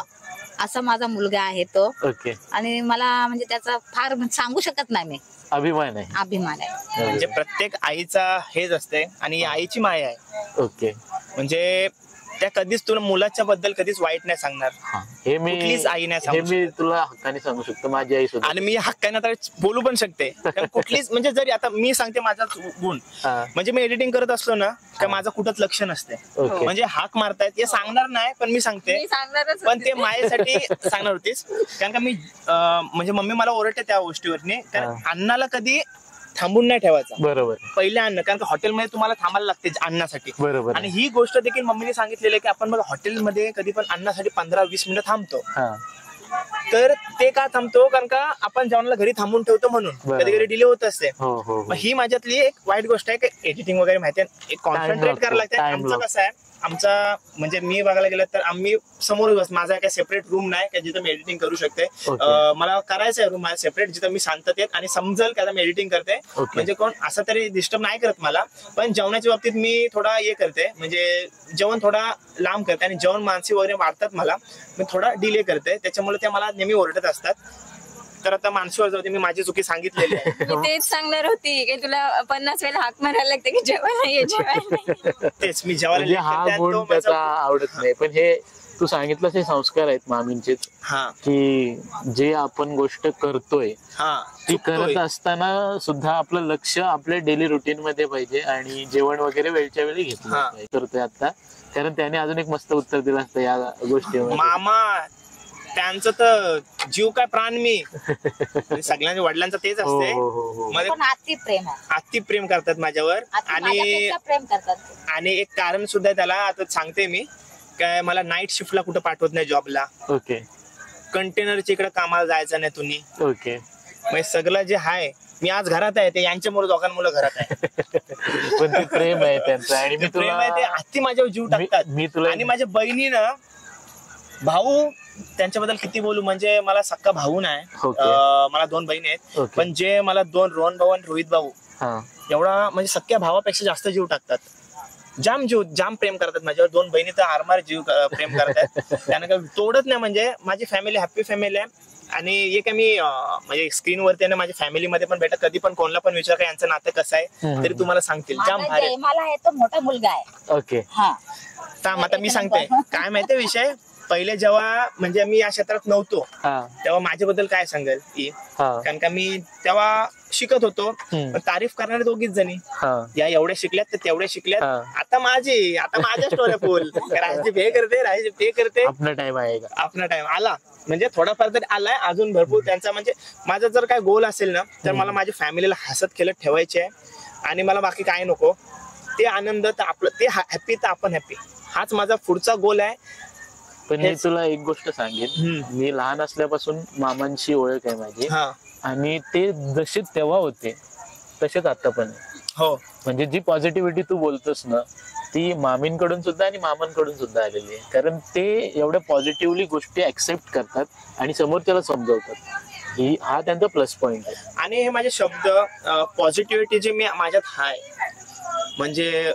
असा माझा मुलगा आहे तो. ओके. आणि मला म्हणजे त्याचा फार सांगू शकत नाही मी. अभिमान आहे. अभिमान आहे. म्हणजे प्रत्येक आईचा हेच असते आणि आईची माया आहे. ओके. म्हणजे त्या कधीच तुला मुलाच्या बद्दल कधीच वाईट नाही सांगणार. हे मी कुठलीच आई नाही हे सांगू मी तुला हक्काने सांगू शकतो, माझी आई सुद्धा. आणि मी हक्काने आता बोलू पण शकते. कारण कुठलीच म्हणजे जरी आता मी सांगते माझा गुण, म्हणजे मी एडिटिंग करत असलो ना का माझं कुठंच लक्ष नसते. ओके. म्हणजे हाक मारतायत हे सांगणार नाही, पण मी सांगते. मी सांगणारच पण ते मायेसाठी सांगणार होतीस. कारण का मी म्हणजे मम्मी मला ओरडते त्या गोष्टीवरनी. कारण अन्नाला कधी थांबून नाही ठेवायचा. बरोबर. पहिले अन्न, कारण का हॉटेलमध्ये तुम्हाला थांबायला लागते अन्नासाठी. बरोबर. आणि ही गोष्ट देखील मम्मीने सांगितलेली आहे की आपण बघा हॉटेलमध्ये कधी पण अन्नासाठी 15-20 मिनिटं थांबतो. तर ते का थांबतो, कारण का आपण जेवणाला घरी थांबून ठेवतो म्हणून कधी कधी डिले होत असते. ही माझ्यातली एक वाईट गोष्ट आहे की एडिटिंग वगैरे माहिती आहे, एक कॉन्सन्ट्रेट करायला लागते. आमचं कसं आहे, आमचा म्हणजे मी बघायला गेलं तर आम्ही समोर माझा काही सेपरेट रूम नाही का जिथं मी एडिटिंग करू शकते. मला करायचं आहे रूम माझा सेपरेट, जिथं मी शांततेत आणि समजेल की आता मी एडिटिंग करते. म्हणजे कोण असं तरी डिस्टर्ब नाही करत मला. पण जेवणाच्या बाबतीत मी थोडा हे करते, म्हणजे जेवण थोडा लांब करते. आणि जेवण माणसे वगैरे वाढतात मला, मी थोडा डिले करते. त्याच्यामुळे ते मला नेहमी ओरडत असतात. तर आता माणसावर जाऊ दे, मी माझी चुकी सांगितलेली आहे. मी तेच सांगणार होती की तुला 50 वेळेला हाक मारायला लागते की जेवायला ये जेवायला. तेच मी जेवायला हा गुण त्याचा आवडत नाही. पण हे तू सांगितलं हे संस्कार आहेत मामींचे, की जे आपण गोष्ट करतोय ती करत असताना सुद्धा आपलं लक्ष आपल्या डेली रुटीन मध्ये पाहिजे आणि जेवण वगैरे वेळच्या वेळी घेतलं करतोय आता. कारण त्याने अजून एक मस्त उत्तर दिलं असतं या गोष्टीवर. मामा त्यांचं तर जीव काय प्राण मी. सगळ्यांच्या वडिलांचं तेच असते. अति प्रेम करतात माझ्यावर. आणि एक कारण सुद्धा त्याला आता सांगते मी, काय मला नाईट शिफ्टला कुठं पाठवत नाही जॉबला. ओके. कंटेनरच्या इकडे कामाला जायचं नाही तुम्ही. ओके. म्हणजे सगळं जे आहे मी आज घरात आहे ते यांच्यामुळे दोघांमुळे घरात आहे. पण ते प्रेम आहे त्यांचं. आणि मी प्रेम आहे ते अति माझ्यावर जीव टाकतात. मी तुला आणि माझ्या बहिणीनं भाऊ त्यांच्याबद्दल किती बोलू, म्हणजे मला सक्का भाऊ नाही. मला 2 बहिणी आहेत. पण जे मला 2 रोहन भाऊ आणि रोहित भाऊ एवढा म्हणजे सख्या भावापेक्षा जास्त जीव टाकतात. जाम प्रेम करतात माझ्यावर. 2 बहिणी तर आरमार जीव प्रेम करतात. त्यांना काही तोडत नाही. म्हणजे माझी फॅमिली हॅपी फॅमिली आहे. आणि एक मी म्हणजे स्क्रीनवरती ना माझ्या फॅमिलीमध्ये पण भेटत, कधी पण कोणाला पण विचार का यांचं नातं कसं आहे तरी तुम्हाला सांगतील. जाम भारी. मला तो मोठा मुलगा आहे. ओके. आता मी सांगते काय माहितीये विषय. पहिले जेव्हा म्हणजे मी या क्षेत्रात नव्हतो तेव्हा माझ्याबद्दल काय सांगेल की, कारण का मी तेव्हा शिकत होतो. तारीफ करणारे 2घीच जणी, या एवढ्या शिकल्यात तर तेवढ्या शिकल्यात. आता माझ्या स्टोऱ्या फुल. राजदीप हे करते, राजदीप ते करते. आपला टाइम आला म्हणजे थोडाफार तरी आलाय, अजून भरपूर त्यांचा. म्हणजे माझा जर काय गोल असेल ना तर मला माझ्या फॅमिलीला हसत खेळत ठेवायचे आहे. आणि मला बाकी काय नको. ते आनंद तर आपलं, ते हॅपी तर आपण हॅपी, हाच माझा पुढचा गोल आहे. पण मी तुला एक गोष्ट सांगेन, मी लहान असल्यापासून मामांची ओळख आहे माझी. आणि ते जसे तेव्हा होते तसेच आता पण हो. म्हणजे जी पॉझिटिव्हिटी तू बोलतोस ना ती मामींकडून सुद्धा आणि मामांकडून सुद्धा आलेली आहे. कारण ते एवढ्या पॉझिटिव्हली गोष्टी ऍक्सेप्ट करतात आणि समोरच्याला समजवतात. हा त्यांचा प्लस पॉइंट आहे. आणि हे माझे शब्द पॉझिटिव्हिटी जे मी माझ्यात हाय, म्हणजे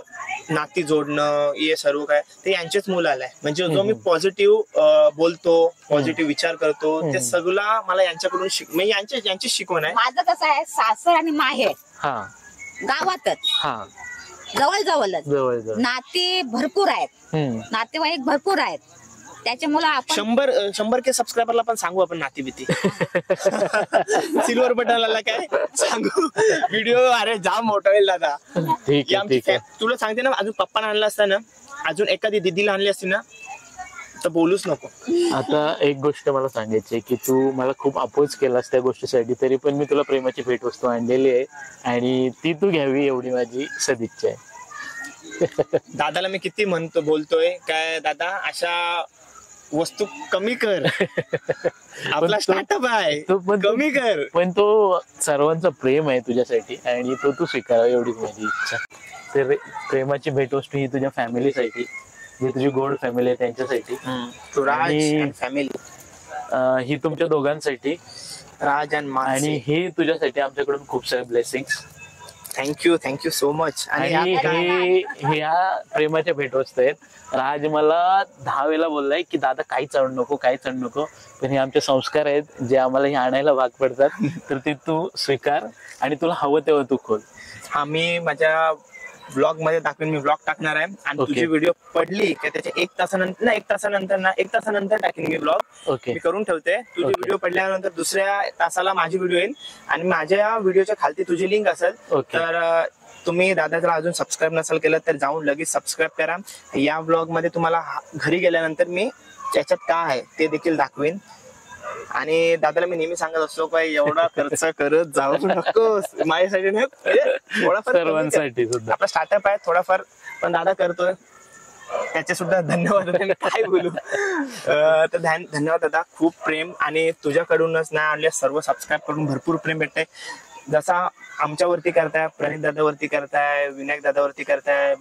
नाती जोडणं हे सर्व काय ते यांचेच मुलाला आहे. म्हणजे जो मी पॉझिटिव्ह बोलतो, पॉझिटिव्ह विचार करतो, ते सगळं मला यांच्याकडून म्हणजे यांची शिकवण आहे. माझं कसं आहे, सासर आणि माहेर गावातच, जवळ जवळच नाते भरपूर आहेत, नातेवाईक भरपूर आहेत. त्याच्यामुळे आपण 100 के सबस्क्रायबरला पण सांगू आपण नाती भीती. सिल्वर बटनला काय सांगू व्हिडिओ अरे जाम मोठा होईल दादा. ठीक आहे. तुला सांगते ना, अजून पप्पाने आणलं असतं ना, अजून एखादी दीदीला आणली असती ना तर बोलूच नको. आता एक गोष्ट मला सांगायची आहे की तू मला खूप अपोज केलास त्या गोष्टीसाठी, तरी पण मी तुला प्रेमाची भेटवस्तू आणलेली आहे आणि ती तू घ्यावी एवढी माझी सदिच्छा आहे. दादाला मी किती बोलतोय काय दादा अशा वस्तू कमी कर. आपला स्टार्टअप आहे, कमी कर. पण तो सर्वांचा प्रेम आहे तुझ्यासाठी आणि तो तू स्वीकारावा एवढीच माझी इच्छा. तर प्रेमाची भेटवस्तू ही तुझ्या फॅमिलीसाठी, जी तुझी गोड फॅमिली आहे त्यांच्यासाठी, फॅमिली ही तुमच्या दोघांसाठी, राज आणि हे तुझ्यासाठी आमच्याकडून खूप सारे ब्लेसिंग्स. Thank you so much. आणि ह्या प्रेमाच्या भेटवस्तू आहेत. राज मला 10 वेळेला बोललाय की दादा काहीच आणू नको, पण हे आमचे संस्कार आहेत जे आम्हाला हे आणायला भाग पडतात. तर ते तू स्वीकार आणि तुला हवं तेव्हा तू खोल. हा, मी माझ्या ब्लॉग मध्ये दाखवेन. मी ब्लॉग टाकणार आहे आणि तुझी व्हिडिओ पडली की त्याच्या एक तासानंतर टाकेन मी ब्लॉग. मी करून ठेवते. तुझी व्हिडिओ पडल्यानंतर दुसऱ्या तासाला माझी व्हिडिओ येईल आणि माझ्या व्हिडिओच्या खालती तुझी लिंक असेल. तर तुम्ही दादाला अजून सबस्क्राईब नसेल केलं तर जाऊन लगेच सबस्क्राईब करा. या ब्लॉग मध्ये तुम्हाला घरी गेल्यानंतर मी त्याच्यात काय आहे ते देखील दाखवेन. आणि दादाला मी नेहमी सांगत असतो काय एवढा खर्च करत जाऊ नकोस माझ्यासाठी नाही, थोडाफार सर्वांसाठी सुद्धा आपला स्टार्टअप आहे थोडाफार, पण दादा करतोय त्याचे सुद्धा धन्यवाद. काय बोलू. तर धन्यवाद दादा. खूप प्रेम आणि तुझ्याकडूनच नाही आणले सर्व सबस्क्राईब करून भरपूर प्रेम भेटतंय. जसा आमच्यावरती करताय, प्रणित दादावरती करताय, विनायक दादावरती करताय,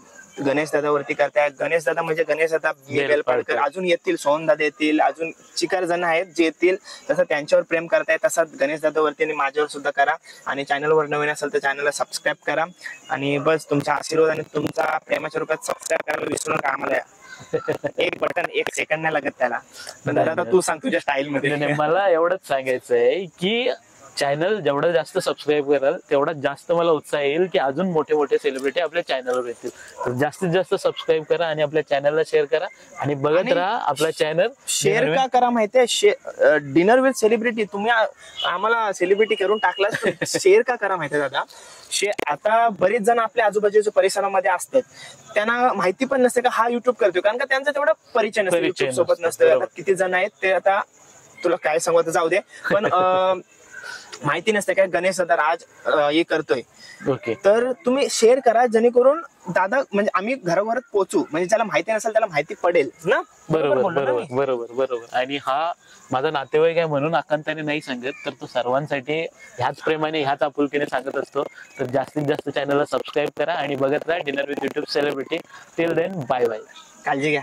गणेश दादावरती करताय. गणेश दादा म्हणजे गणेश दादा बेलपाडकर, अजून येतील, सोहन दादा येतील, अजून चिकार जण आहेत जे येतील. तसं त्यांच्यावर प्रेम करताय तसं गणेश दादावरती आणि माझ्यावर सुद्धा करा. आणि चॅनलवर नवीन असेल तर चॅनलला सबस्क्राईब करा. आणि बस तुमचा आशीर्वाद आणि तुमचा प्रेमाच्या रूपात सबस्क्राईब करायला विसरू नका आम्हाला. एक बटन 1 सेकंड नाही लागत त्याला. पण दादा तू सांग तुझ्या स्टाईल मध्ये. मला एवढंच सांगायचं आहे की चॅनल जेवढं जास्त सबस्क्राईब कराल तेवढा जास्त मला उत्साह येईल की अजून मोठे मोठे सेलिब्रिटी आपल्या चॅनलवर येतील. तर जास्तीत जास्त सबस्क्राईब करा आणि आपल्या चॅनलला शेअर करा आणि बघत राहा आपला चॅनल. शेअर का करा माहितीये, डिनर विथ सेलिब्रिटी तुम्ही आम्हाला सेलिब्रिटी करून टाकला, शेअर का करा माहितीये दादा. आता बरेच जण आपल्या आजूबाजूच्या परिसरामध्ये असतात, त्यांना माहिती पण नसते का हा युट्यूब करतोय, कारण का त्यांचा तेवढा परिचय नसतो, युट्यूब सोबत नसतं. आता किती जण आहेत ते आता तुला काय सांगू जाऊ दे, पण माहिती नसते काय गणेश दादा राज हे करतोय. तर तुम्ही शेअर करा जेणेकरून दादा म्हणजे आम्ही घरोघरात पोहोचू, म्हणजे ज्याला माहिती नसेल त्याला माहिती पडेल ना. बरोबर. आणि हा माझा नातेवाईक आहे म्हणून आकांताने नाही सांगत, तर तो सर्वांसाठी ह्याच प्रेमाने ह्याच आपुलकीने सांगत असतो. तर जास्तीत जास्त चॅनलला सबस्क्राईब करा आणि बघत राहा dinner with YouTube celebrity. Till then bye bye. काळजी घ्या.